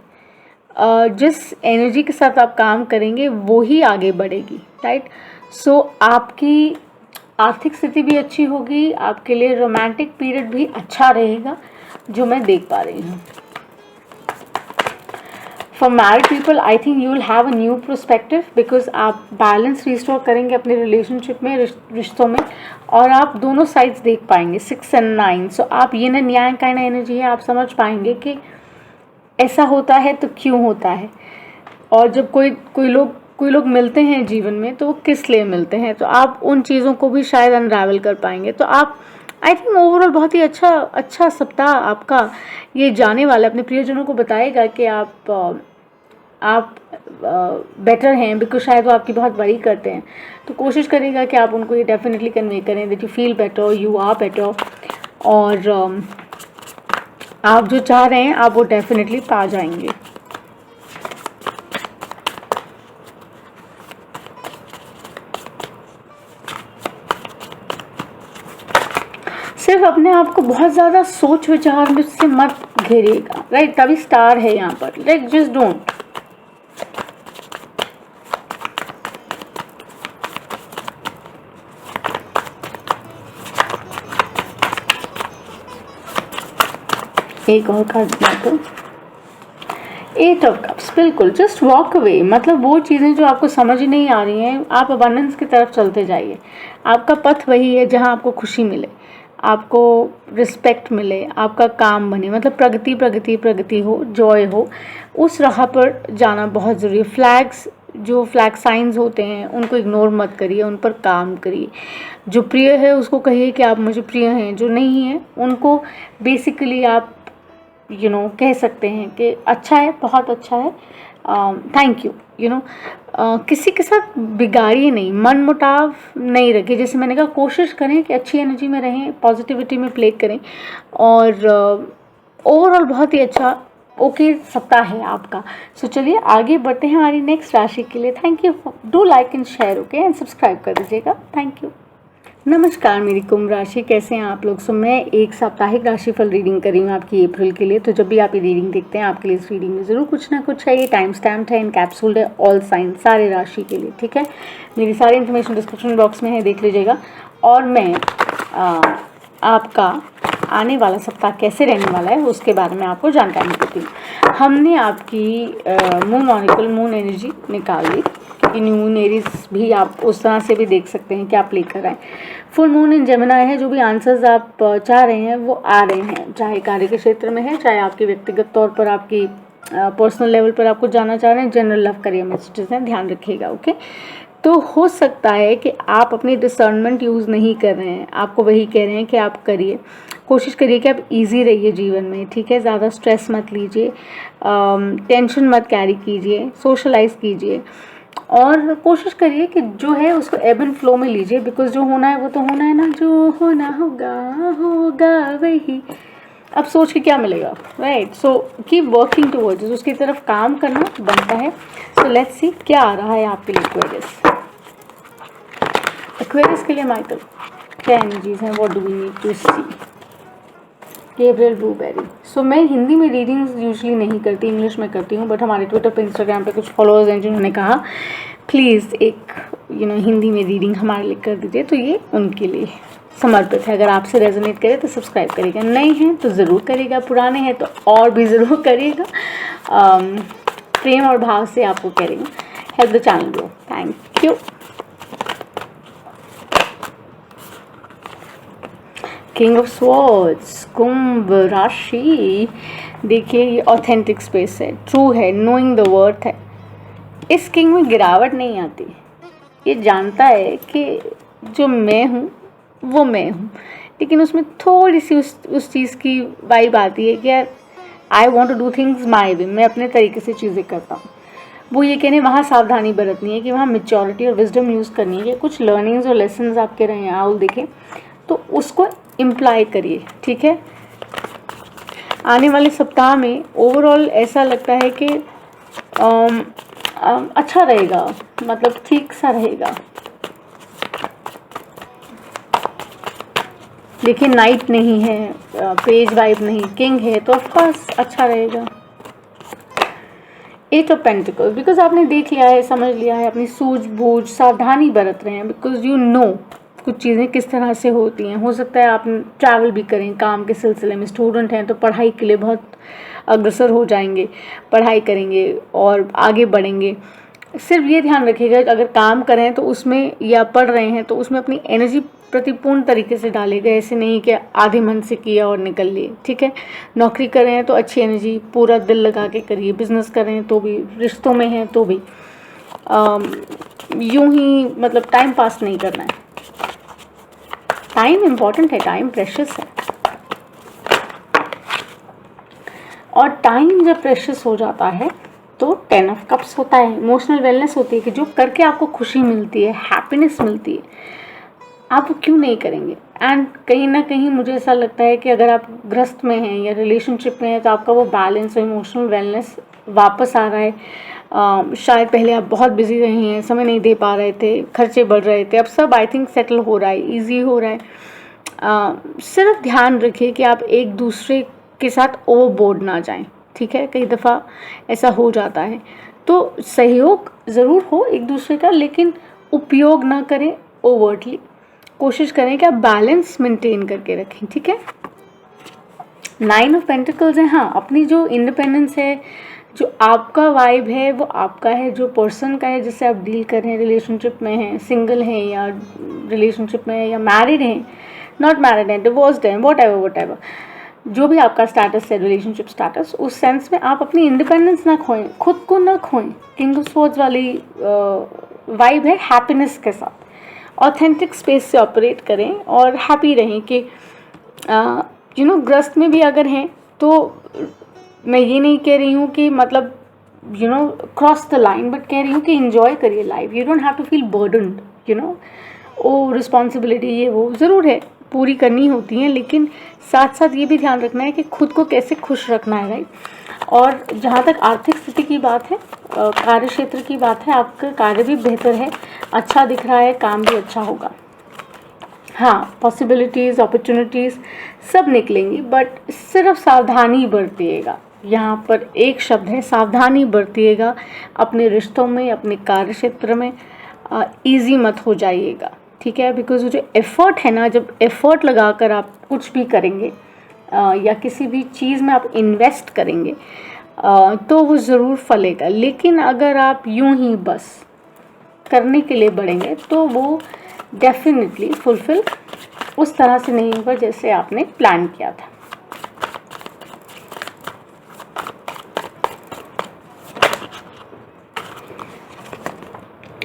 जिस एनर्जी के साथ आप काम करेंगे वो ही आगे बढ़ेगी, राइट। सो आपकी आर्थिक स्थिति भी अच्छी होगी, आपके लिए रोमांटिक पीरियड भी अच्छा रहेगा, जो मैं देख पा रही हूँ। For married people I think you will have a new perspective because आप बैलेंस रिस्टोर करेंगे अपने रिलेशनशिप में, रिश्तों में, और आप दोनों साइड्स देख पाएंगे, 6 और 9। सो आप ये ना न्याय का एनर्जी है, आप समझ पाएंगे कि ऐसा होता है तो क्यों होता है, और जब कोई लोग मिलते हैं जीवन में तो वो किस लिए मिलते हैं, तो आप उन चीज़ों को भी शायद अनरावल कर पाएंगे। तो आप आई थिंक ओवरऑल बहुत ही अच्छा सप्ताह आपका ये जाने वाला, अपने प्रियजनों को बताएगा कि आप बेटर हैं, बिकॉज शायद वो आपकी बहुत वरी करते हैं। तो कोशिश करेगा कि आप उनको ये डेफिनेटली कन्वे करें that you feel better, you are better, और आप जो चाह रहे हैं आप वो डेफिनेटली पा जाएंगे। सिर्फ अपने आप को बहुत ज़्यादा सोच विचार में से मत घेरिएगा, राइट। तभी स्टार है यहाँ पर, लाइक जस्ट डोंट। एक और कार्ड तो 8 ऑफ कप्स, बिल्कुल जस्ट वॉक अवे, मतलब वो चीज़ें जो आपको समझ ही नहीं आ रही हैं, आप अबंडेंस की तरफ चलते जाइए। आपका पथ वही है जहाँ आपको खुशी मिले, आपको रिस्पेक्ट मिले, आपका काम बने, मतलब प्रगति प्रगति प्रगति हो, जॉय हो, उस राह पर जाना बहुत ज़रूरी है। जो फ्लैग साइंस होते हैं उनको इग्नोर मत करिए, उन पर काम करिए। जो प्रिय है उसको कहिए कि आप मुझे प्रिय हैं, जो नहीं है उनको बेसिकली आप कह सकते हैं कि अच्छा है, बहुत अच्छा है, थैंक यू, किसी के साथ बिगाड़िए नहीं, मन मुटाव नहीं रखिए। जैसे मैंने कहा कोशिश करें कि अच्छी एनर्जी में रहें, पॉजिटिविटी में प्ले करें, और ओवरऑल बहुत ही अच्छा ओके सप्ताह है आपका। सो चलिए आगे बढ़ते हैं हमारी नेक्स्ट राशि के लिए। Thank you, do like and share, okay, and subscribe कर दीजिएगा। Thank you. नमस्कार मेरी कुंभ राशि, कैसे हैं आप लोग। सो मैं एक साप्ताहिक राशिफल रीडिंग कर रही हूँ आपकी अप्रैल के लिए। तो जब भी आप ये रीडिंग देखते हैं आपके लिए इस रीडिंग में ज़रूर कुछ ना कुछ है, ये टाइम स्टैम्प है, इनकैप्सूल्ड है, ऑल साइन, सारे राशि के लिए, ठीक है। मेरी सारी इन्फॉर्मेशन डिस्क्रिप्शन बॉक्स में है, देख लीजिएगा। और मैं आपका आने वाला सप्ताह कैसे रहने वाला है उसके बारे में आपको जानकारी देती हूँ। हमने आपकी मून ऑरिकल, मून एनर्जी निकाल ली, कि न्यू मून एरीज भी आप उस तरह से भी देख सकते हैं कि आप लेकर आए। फुल मून इन जेमिनाई है, जो भी आंसर्स आप चाह रहे हैं वो आ रहे हैं, चाहे कार्य के क्षेत्र में है, चाहे आपके व्यक्तिगत तौर पर आपकी पर्सनल लेवल पर आप कुछ जानना चाह रहे हैं, जनरल लव करियर मैसेजेस हैं, ध्यान रखिएगा। ओके, तो हो सकता है कि आप अपनी डिसर्नमेंट यूज़ नहीं कर रहे हैं, आपको वही कह रहे हैं कि आप करिए, कोशिश करिए कि आप इजी रहिए जीवन में, ठीक है, ज़्यादा स्ट्रेस मत लीजिए, टेंशन मत कैरी कीजिए, सोशलाइज कीजिए और कोशिश करिए कि जो है उसको एब एंड फ्लो में लीजिए, बिकॉज जो होना है वो तो होना है ना, जो होना होगा होगा वही, अब सोच के क्या मिलेगा, right. So keep working towards, उसकी तरफ काम करना बनता है। सो लेट्स सी क्या आ रहा है आपके लिए एक्वेरियस। एक्वेरियस के लिए माइकल क्या एनर्जीज हैं, what do we need to see. Gabriel blueberry. So मैं हिंदी में रीडिंग्स यूजुअली नहीं करती, इंग्लिश में करती हूँ, बट हमारे ट्विटर पे इंस्टाग्राम पे कुछ फॉलोअर्स हैं जिन्होंने कहा प्लीज़ एक हिंदी में रीडिंग हमारे लिए कर दीजिए, तो ये उनके लिए समर्पित है। अगर आपसे रेजोनेट करे तो सब्सक्राइब करिएगा, नए हैं तो ज़रूर करिएगा, पुराने हैं तो और भी ज़रूर करिएगा। प्रेम और भाव से आपको करेंगे, help the channel grow. Thank you. King of Swords, कुंभ राशि। देखिए ये ऑथेंटिक स्पेस है, ट्रू है, नोइंग द वर्थ है। इस किंग में गिरावट नहीं आती, ये जानता है कि जो मैं हूँ वो मैं हूँ, लेकिन उसमें थोड़ी सी उस चीज़ की वाइब आती है कि यार I want to do things my way, मैं अपने तरीके से चीज़ें करता हूँ। वो ये कहने वहाँ सावधानी बरतनी है कि वहाँ मेच्योरिटी और विजडम यूज़ करनी है कि कुछ लर्निंग्स और लेसन्स आपके रहे हैं आउल देखें तो उसको इम्प्लाई करिए, ठीक है। आने वाले सप्ताह में ओवरऑल ऐसा लगता है कि अच्छा रहेगा, मतलब ठीक सा रहेगा। देखिए नाइट नहीं है, पेज वाइब नहीं, किंग है, तो ऑफकोर्स अच्छा रहेगा। एट ऑफ पेंटिकल्स, बिकॉज आपने देख लिया है, समझ लिया है, अपनी सूझबूझ सावधानी बरत रहे हैं, बिकॉज यू नो कुछ चीज़ें किस तरह से होती हैं। हो सकता है आप ट्रैवल भी करें काम के सिलसिले में, स्टूडेंट हैं तो पढ़ाई के लिए बहुत अग्रसर हो जाएंगे, पढ़ाई करेंगे और आगे बढ़ेंगे। सिर्फ ये ध्यान रखिएगा अगर काम कर रहे हैं तो उसमें, या पढ़ रहे हैं तो उसमें अपनी एनर्जी प्रतिपूर्ण तरीके से डालेगा, ऐसे नहीं कि आधे मन से किया और निकल लिए, ठीक है। नौकरी कर रहे हैं तो अच्छी एनर्जी पूरा दिल लगा के करिए, बिजनेस कर रहे हैं तो भी, रिश्तों में हैं तो भी यूं ही मतलब टाइम पास नहीं करना है। टाइम इम्पॉर्टेंट है, टाइम प्रेशियस है, और टाइम जब प्रेशियस हो जाता है तो 10 ऑफ कप्स होता है, इमोशनल वेलनेस होती है कि जो करके आपको खुशी मिलती है, हैप्पीनेस मिलती है, आप वो क्यों नहीं करेंगे। एंड कहीं ना कहीं मुझे ऐसा लगता है कि अगर आप ग्रस्त में हैं या रिलेशनशिप में हैं तो आपका वो बैलेंस और इमोशनल वेलनेस वापस आ रहा है। शायद पहले आप बहुत बिजी रहे हैं, समय नहीं दे पा रहे थे, खर्चे बढ़ रहे थे, अब सब आई थिंक सेटल हो रहा है, ईजी हो रहा है। सिर्फ ध्यान रखिए कि आप एक दूसरे के साथ ओवरबोर्ड ना जाएं, ठीक है। कई दफ़ा ऐसा हो जाता है, तो सहयोग ज़रूर हो एक दूसरे का, लेकिन उपयोग ना करें ओवर्टली, कोशिश करें कि आप बैलेंस मेंटेन करके रखें, ठीक है। 9 ऑफ पेंटिकल्स है, हाँ अपनी जो इंडिपेंडेंस है, जो आपका वाइब है वो आपका है, जो पर्सन का है जिससे आप डील कर रहे हैं, रिलेशनशिप में हैं, सिंगल हैं या रिलेशनशिप में हैं या मैरिड हैं, नॉट मैरिड हैं, डिवोर्स्ड हैं, वॉट एवर, जो भी आपका स्टेटस है, रिलेशनशिप स्टेटस, उस सेंस में आप अपनी इंडिपेंडेंस ना खोएं, खुद को ना खोएं। किंग ऑफ स्वॉर्ड्स वाली वाइब है हैप्पीनेस के साथ, ऑथेंटिक स्पेस से ऑपरेट करें और हैप्पी रहें कि ग्रस्त में भी अगर हैं तो मैं ये नहीं कह रही हूँ कि मतलब क्रॉस द लाइन, बट कह रही हूँ कि एंजॉय करिए life, you don't have to feel burdened, or responsibility ये वो ज़रूर है, पूरी करनी होती हैं, लेकिन साथ साथ ये भी ध्यान रखना है कि खुद को कैसे खुश रखना है, राइट। और जहाँ तक आर्थिक स्थिति की बात है, कार्य क्षेत्र की बात है, आपका कार्य भी बेहतर है, अच्छा दिख रहा है, काम भी अच्छा होगा। हाँ, पॉसिबिलिटीज़, अपॉर्चुनिटीज़ सब निकलेंगी, बट सिर्फ सावधानी बरतिएगा। यहाँ पर एक शब्द है, सावधानी बरतिएगा अपने रिश्तों में, अपने कार्य क्षेत्र में। ईजी मत हो जाइएगा, ठीक है, बिकॉज वो जो एफ़र्ट है ना, जब एफ़र्ट लगाकर आप कुछ भी करेंगे या किसी भी चीज़ में आप इन्वेस्ट करेंगे तो वो ज़रूर फलेगा। लेकिन अगर आप यूं ही बस करने के लिए बढ़ेंगे तो वो डेफिनेटली फुलफिल उस तरह से नहीं होगा जैसे आपने प्लान किया था।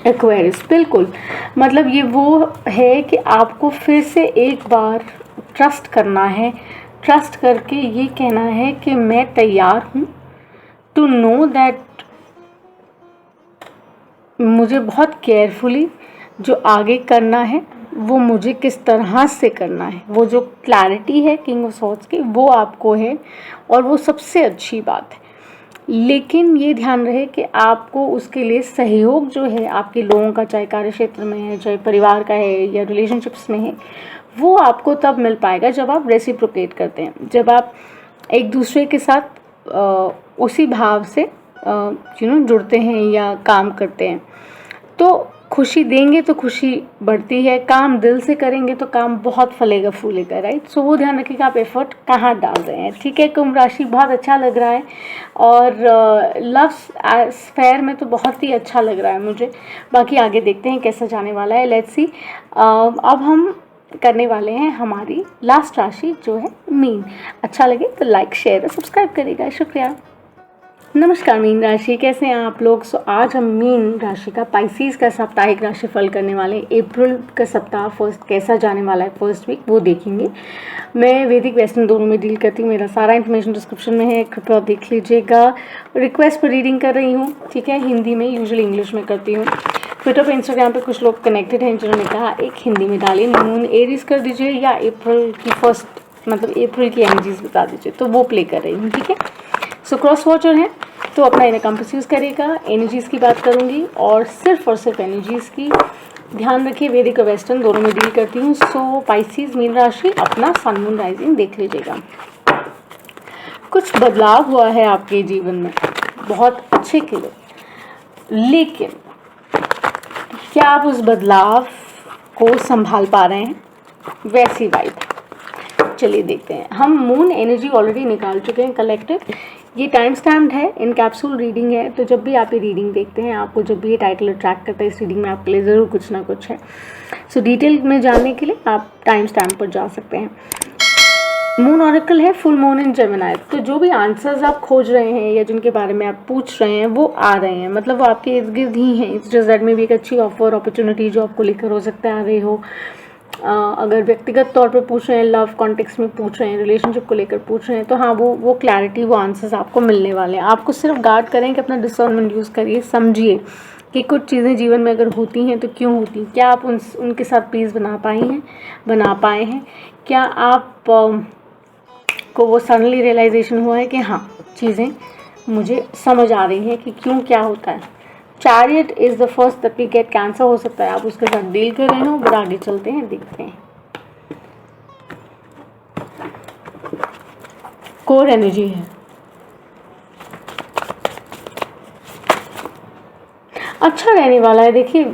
एक्वेरियस, बिल्कुल, मतलब ये वो है कि आपको फिर से एक बार ट्रस्ट करना है, ट्रस्ट करके ये कहना है कि मैं तैयार हूँ टू नो दैट मुझे बहुत केयरफुली जो आगे करना है वो मुझे किस तरह से करना है। वो जो क्लैरिटी है किंग ऑफ सॉर्ड्स की वो आपको है और वो सबसे अच्छी बात है। लेकिन ये ध्यान रहे कि आपको उसके लिए सहयोग जो है आपके लोगों का, चाहे कार्य क्षेत्र में है, चाहे परिवार का है या रिलेशनशिप्स में है, वो आपको तब मिल पाएगा जब आप रेसिप्रोकेट करते हैं, जब आप एक दूसरे के साथ उसी भाव से जुड़ते हैं या काम करते हैं। तो खुशी देंगे तो खुशी बढ़ती है, काम दिल से करेंगे तो काम बहुत फलेगा फूलेगा, राइट। सो वो ध्यान रखिए कि आप एफर्ट कहाँ डाल रहे हैं, ठीक है। कुंभ राशि बहुत अच्छा लग रहा है और लव स्फेयर में तो बहुत ही अच्छा लग रहा है मुझे। बाकी आगे देखते हैं कैसा जाने वाला है, लेट्स सी। अब हम करने वाले हैं हमारी लास्ट राशि जो है मीन। अच्छा लगे तो लाइक, शेयर और सब्सक्राइब करिएगा, शुक्रिया। नमस्कार मीन राशि, कैसे हैं आप लोग। आज हम मीन राशि का पाइसेस का साप्ताहिक राशिफल करने वाले हैं। अप्रैल का सप्ताह फर्स्ट कैसा जाने वाला है, फर्स्ट वीक, वो देखेंगे। मैं वैदिक वेस्टर्न दोनों में डील करती हूँ, मेरा सारा इन्फॉर्मेशन डिस्क्रिप्शन में है, कृपया देख लीजिएगा। रिक्वेस्ट पर रीडिंग कर रही हूँ, ठीक है, हिंदी में, यूजुअली इंग्लिश में करती हूँ। ट्विटर पर, इंस्टाग्राम पे कुछ लोग कनेक्टेड हैं जिन्होंने कहा एक हिंदी में डालिए, मून एरीज कर दीजिए या अप्रैल की फर्स्ट मतलब अप्रैल की एनर्जीज बता दीजिए, तो वो प्ले कर रही हूँ, ठीक है। सो क्रॉस वॉचर है तो अपना इन्हें कंपास यूज़ करेगा। एनर्जीज़ की बात करूँगी और सिर्फ एनर्जीज़ की। ध्यान रखिए वैदिक और वेस्टर्न दोनों में डील करती हूँ। सो पाइसेस मीन राशि अपना सन मून राइजिंग देख लीजिएगा। कुछ बदलाव हुआ है आपके जीवन में, बहुत अच्छे के लिए, लेकिन क्या आप उस बदलाव को संभाल पा रहे हैं, वैसी वाइब। चलिए देखते हैं। हम मून एनर्जी ऑलरेडी निकाल चुके हैं कलेक्टिव। ये टाइम स्टैम्प्ड है, इन कैप्सूल रीडिंग है, तो जब भी आप ये रीडिंग देखते हैं, आपको जब भी ये टाइटल अट्रैक्ट करता है, इस रीडिंग में आपके लिए ज़रूर कुछ ना कुछ है। सो डिटेल में जानने के लिए आप टाइम स्टैम्प पर जा सकते हैं। मून ऑरेकल है, फुल मून इन जेमिनी। तो जो भी आंसर्स आप खोज रहे हैं या जिनके बारे में आप पूछ रहे हैं वो आ रहे हैं, मतलब वो आपके इर्द गिर्द ही हैं। इट्स जस्ट दैट में भी एक अच्छी ऑफर अपॉर्चुनिटी जो आपको लेकर हो सकता है आ रही हो। अगर व्यक्तिगत तौर पे पूछ रहे हैं, लव कॉन्टेक्स्ट में पूछ रहे हैं, रिलेशनशिप को लेकर पूछ रहे हैं, तो हाँ वो क्लैरिटी, वो आंसर्स आपको मिलने वाले हैं। आपको सिर्फ गार्ड करें कि अपना डिसर्नमेंट यूज़ करिए, समझिए कि कुछ चीज़ें जीवन में अगर होती हैं तो क्यों होती, क्या आप उनके साथ पीस बना पाए हैं, क्या आप को वो सडनली रियलाइजेशन हुआ है कि हाँ चीज़ें मुझे समझ आ रही हैं कि क्यों क्या होता है। Chariot is the first that we get. Cancer हो सकता है आप उसके साथ डील कर रहे हो, बट आगे चलते हैं, देखते हैं। कोर एनर्जी है, अच्छा रहने वाला है। देखिए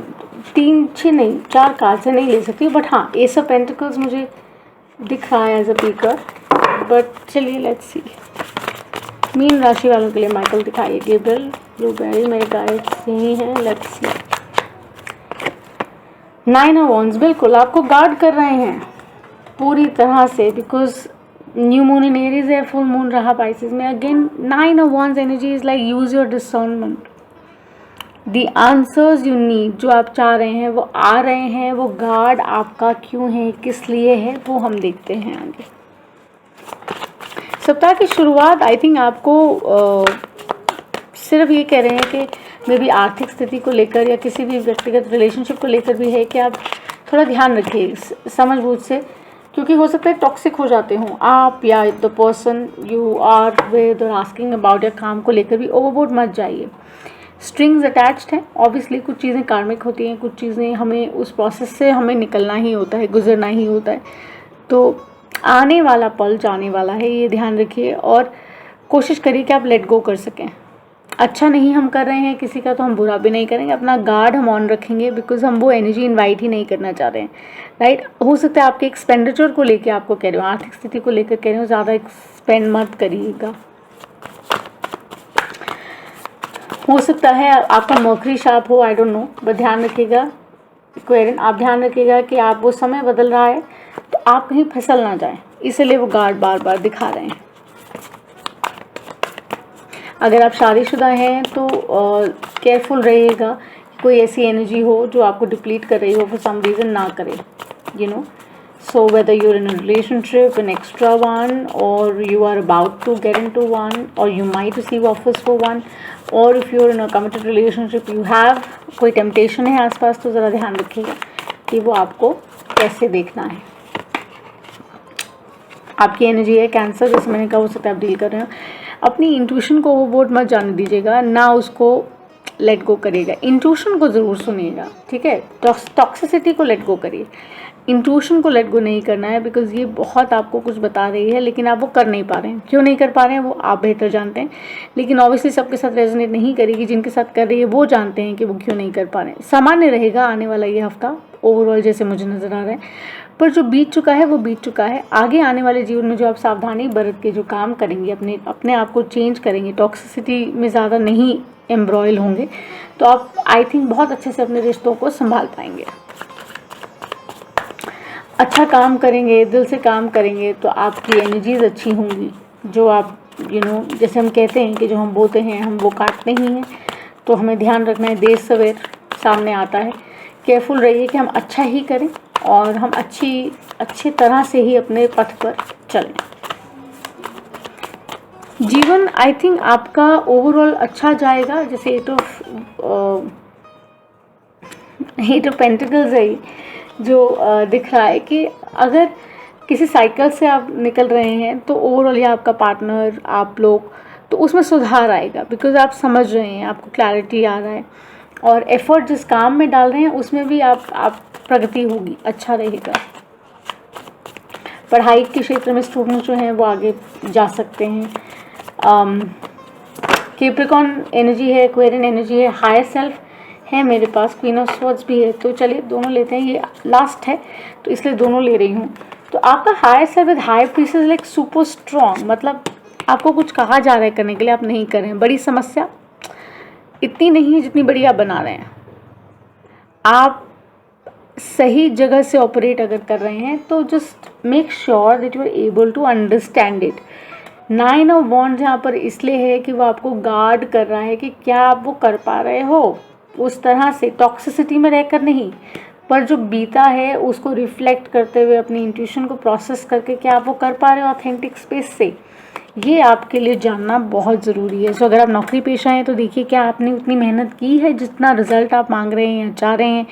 3 6 नहीं 4 कार्ड से नहीं ले सकती, बट हाँ एस ऑफ पेंटिकल्स मुझे दिख रहा है एज अ पीकर, बट चलिए लेट्स सी। मीन राशि वालों के लिए माइकल दिखाइए, गैब्रियल, ब्लूबेरी, मेरे गाइड्स यही हैं, लेट्स सी। 9 ऑफ वॉन्ड्स, बिल्कुल आपको गार्ड कर रहे हैं पूरी तरह से, because new moon in Aries है, फुल मून रहा पाइसेस में। Again 9 of wands energy is like use your discernment. The answers you need, जो आप चाह रहे हैं वो आ रहे हैं। वो गार्ड आपका क्यों है, किस लिए है, वो हम देखते हैं आगे। सप्ताह की शुरुआत आई थिंक आपको सिर्फ ये कह रहे हैं कि मे बी आर्थिक स्थिति को लेकर या किसी भी व्यक्तिगत रिलेशनशिप को लेकर भी है कि आप थोड़ा ध्यान रखिए समझ बूझ से, क्योंकि हो सकता है टॉक्सिक हो जाते हों आप या the person you are with और आस्किंग अबाउट, या काम को लेकर भी ओवरबोर्ड मत जाइए। स्ट्रिंग्स अटैच्ड हैं, ऑब्वियसली कुछ चीज़ें कार्मिक होती हैं, कुछ चीज़ें हमें उस प्रोसेस से हमें निकलना ही होता है, गुजरना ही होता है। तो आने वाला पल जाने वाला है, ये ध्यान रखिए और कोशिश करिए कि आप लेट गो कर सकें। अच्छा नहीं हम कर रहे हैं किसी का तो हम बुरा भी नहीं करेंगे, अपना गार्ड हम ऑन रखेंगे, बिकॉज हम वो एनर्जी इनवाइट ही नहीं करना चाह रहे हैं, राइट। हो सकता है आपके एक्सपेंडिचर को लेके आपको कह रहे हो, आर्थिक स्थिति को लेकर कह रहे हो, ज़्यादा एक्सपेंड मत करिएगा। हो सकता है आपका मर्करी शार्प हो, आई डोंट नो, बट ध्यान रखिएगा एक्वेरियन, आप ध्यान रखिएगा कि आप वो समय बदल रहा है तो आप कहीं फिसल ना जाए, इसलिए वो गार्ड बार बार दिखा रहे हैं। अगर आप शादीशुदा हैं तो केयरफुल रहिएगा, कोई ऐसी एनर्जी हो जो आपको डिप्लीट कर रही हो फॉर सम रीज़न, ना करे, you know. So whether you're in a relationship, an extra one, or you are about to get into one, or you might receive offers for one, or if you're in a committed relationship, you have कोई temptation है आसपास, तो ज़रा ध्यान रखिएगा कि वो आपको कैसे देखना है। आपकी एनर्जी है कैंसर, जैसे मैंने कहा, हो सकता है आप डील कर रहे हो। अपनी इंट्यूशन को ओवरबोर्ड मत जाने दीजिएगा, ना उसको लेट गो करिएगा। इंट्यूशन को ज़रूर सुनिएगा, ठीक है। टॉक्सिसिटी को लेट गो करिए, इंट्यूशन को लेट गो नहीं करना है, बिकॉज ये बहुत आपको कुछ बता रही है लेकिन आप वो कर नहीं पा रहे हैं। क्यों नहीं कर पा रहे हैं वो आप बेहतर जानते हैं, लेकिन ऑब्वियसली सबके साथ रेजोनेट नहीं करेगी। जिनके साथ कर रही है वो जानते हैं कि वो क्यों नहीं कर पा रहे हैं। सामान्य रहेगा आने वाला ये हफ्ता ओवरऑल, जैसे मुझे नज़र आ रहा है, पर जो बीत चुका है वो बीत चुका है। आगे आने वाले जीवन में जो आप सावधानी बरत के जो काम करेंगे, अपने आप को चेंज करेंगे, टॉक्सिसिटी में ज़्यादा नहीं एम्ब्रॉयल होंगे, तो आप आई थिंक बहुत अच्छे से अपने रिश्तों को संभाल पाएंगे। अच्छा काम करेंगे, दिल से काम करेंगे, तो आपकी एनर्जीज अच्छी होंगी। जो आप जैसे हम कहते हैं कि जो हम बोते हैं हम वो काटते ही हैं, तो हमें ध्यान रखना है, देर सवेर सामने आता है। केयरफुल रहिए कि हम अच्छा ही करें और हम अच्छी तरह से ही अपने पथ पर चलें। जीवन आई थिंक आपका ओवरऑल अच्छा जाएगा। जैसे एट ऑफ पेंटिकल्स है जो दिख रहा है कि अगर किसी साइकिल से आप निकल रहे हैं तो ओवरऑल या आपका पार्टनर, आप लोग, तो उसमें सुधार आएगा, बिकॉज आप समझ रहे हैं, आपको क्लैरिटी आ रहा है, और एफर्ट जिस काम में डाल रहे हैं उसमें भी आप प्रगति होगी, अच्छा रहेगा। पढ़ाई के क्षेत्र में स्टूडेंट्स जो हैं वो आगे जा सकते हैं। कैप्रिकॉर्न एनर्जी है, एक्वेरियन एनर्जी है, हायर सेल्फ है मेरे पास, क्वीन ऑफ स्वॉर्ड्स भी है, तो चलिए दोनों लेते हैं। ये लास्ट है तो इसलिए दोनों ले रही हूँ। तो आपका higher self with high priestess like super strong, मतलब आपको कुछ कहा जा रहा है करने के लिए, आप नहीं कर रहे हैं। बड़ी समस्या इतनी नहीं है जितनी बड़ी आप बना रहे हैं। आप सही जगह से ऑपरेट अगर कर रहे हैं तो just make sure that you are able to understand it. 9 of wands यहाँ पर इसलिए है कि वो आपको गार्ड कर रहा है कि क्या आप वो कर पा रहे हो उस तरह से, टॉक्सिसिटी में रहकर नहीं, पर जो बीता है उसको रिफ्लेक्ट करते हुए, अपनी इंट्यूशन को प्रोसेस करके क्या आप वो कर पा रहे हो ऑथेंटिक स्पेस से। ये आपके लिए जानना बहुत ज़रूरी है। सो अगर आप नौकरी पेशा हैं तो देखिए क्या आपने उतनी मेहनत की है जितना रिज़ल्ट आप मांग रहे हैं या चाह रहे हैं,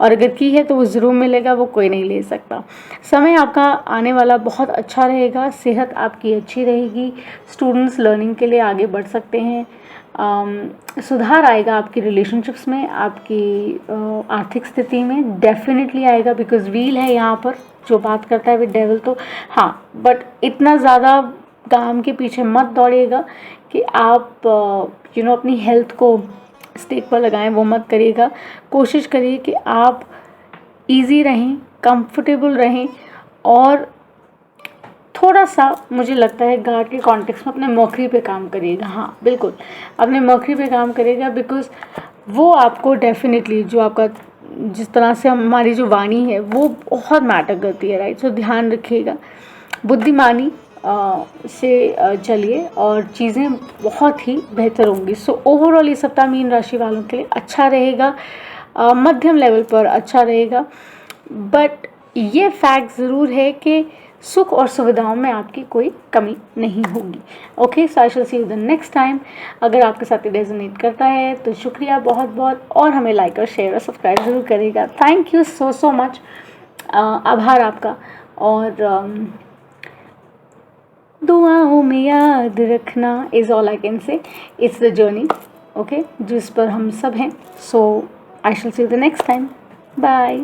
और अगर की है तो वो ज़रूर मिलेगा, वो कोई नहीं ले सकता। समय आपका आने वाला बहुत अच्छा रहेगा, सेहत आपकी अच्छी रहेगी, स्टूडेंट्स लर्निंग के लिए आगे बढ़ सकते हैं, सुधार आएगा आपकी रिलेशनशिप्स में, आपकी आर्थिक स्थिति में डेफिनेटली आएगा, बिकॉज व्हील है यहाँ पर जो बात करता है विद डेविल। तो हाँ, बट इतना ज़्यादा काम के पीछे मत दौड़िएगा कि आप अपनी हेल्थ को स्टेक पर लगाएं, वो मत करिएगा। कोशिश करिए कि आप इजी रहें, कंफर्टेबल रहें, और थोड़ा सा मुझे लगता है गार्ड के कॉन्टेक्स्ट में अपने मर्करी पे काम करिएगा। हाँ बिल्कुल, अपने मर्करी पे काम करिएगा, बिकॉज वो आपको डेफिनेटली जो आपका जिस तरह से हमारी जो वाणी है वो बहुत मैटर करती है, राइट। सो ध्यान रखिएगा, बुद्धिमानी से चलिए और चीज़ें बहुत ही बेहतर होंगी। सो ओवरऑल ये सप्ताह मीन राशि वालों के लिए अच्छा रहेगा, मध्यम लेवल पर अच्छा रहेगा, बट ये फैक्ट ज़रूर है कि सुख और सुविधाओं में आपकी कोई कमी नहीं होगी। Okay, so I shall see you the next time. अगर आपके साथ ये रेजोनेट करता है तो शुक्रिया बहुत बहुत, और हमें लाइक और शेयर और सब्सक्राइब ज़रूर करेगा। थैंक यू सो मच, आभार आपका, और दुआओं में याद रखना is all I can say. It's the journey, okay, जिस पर हम सब हैं। So I shall see you the next time, bye.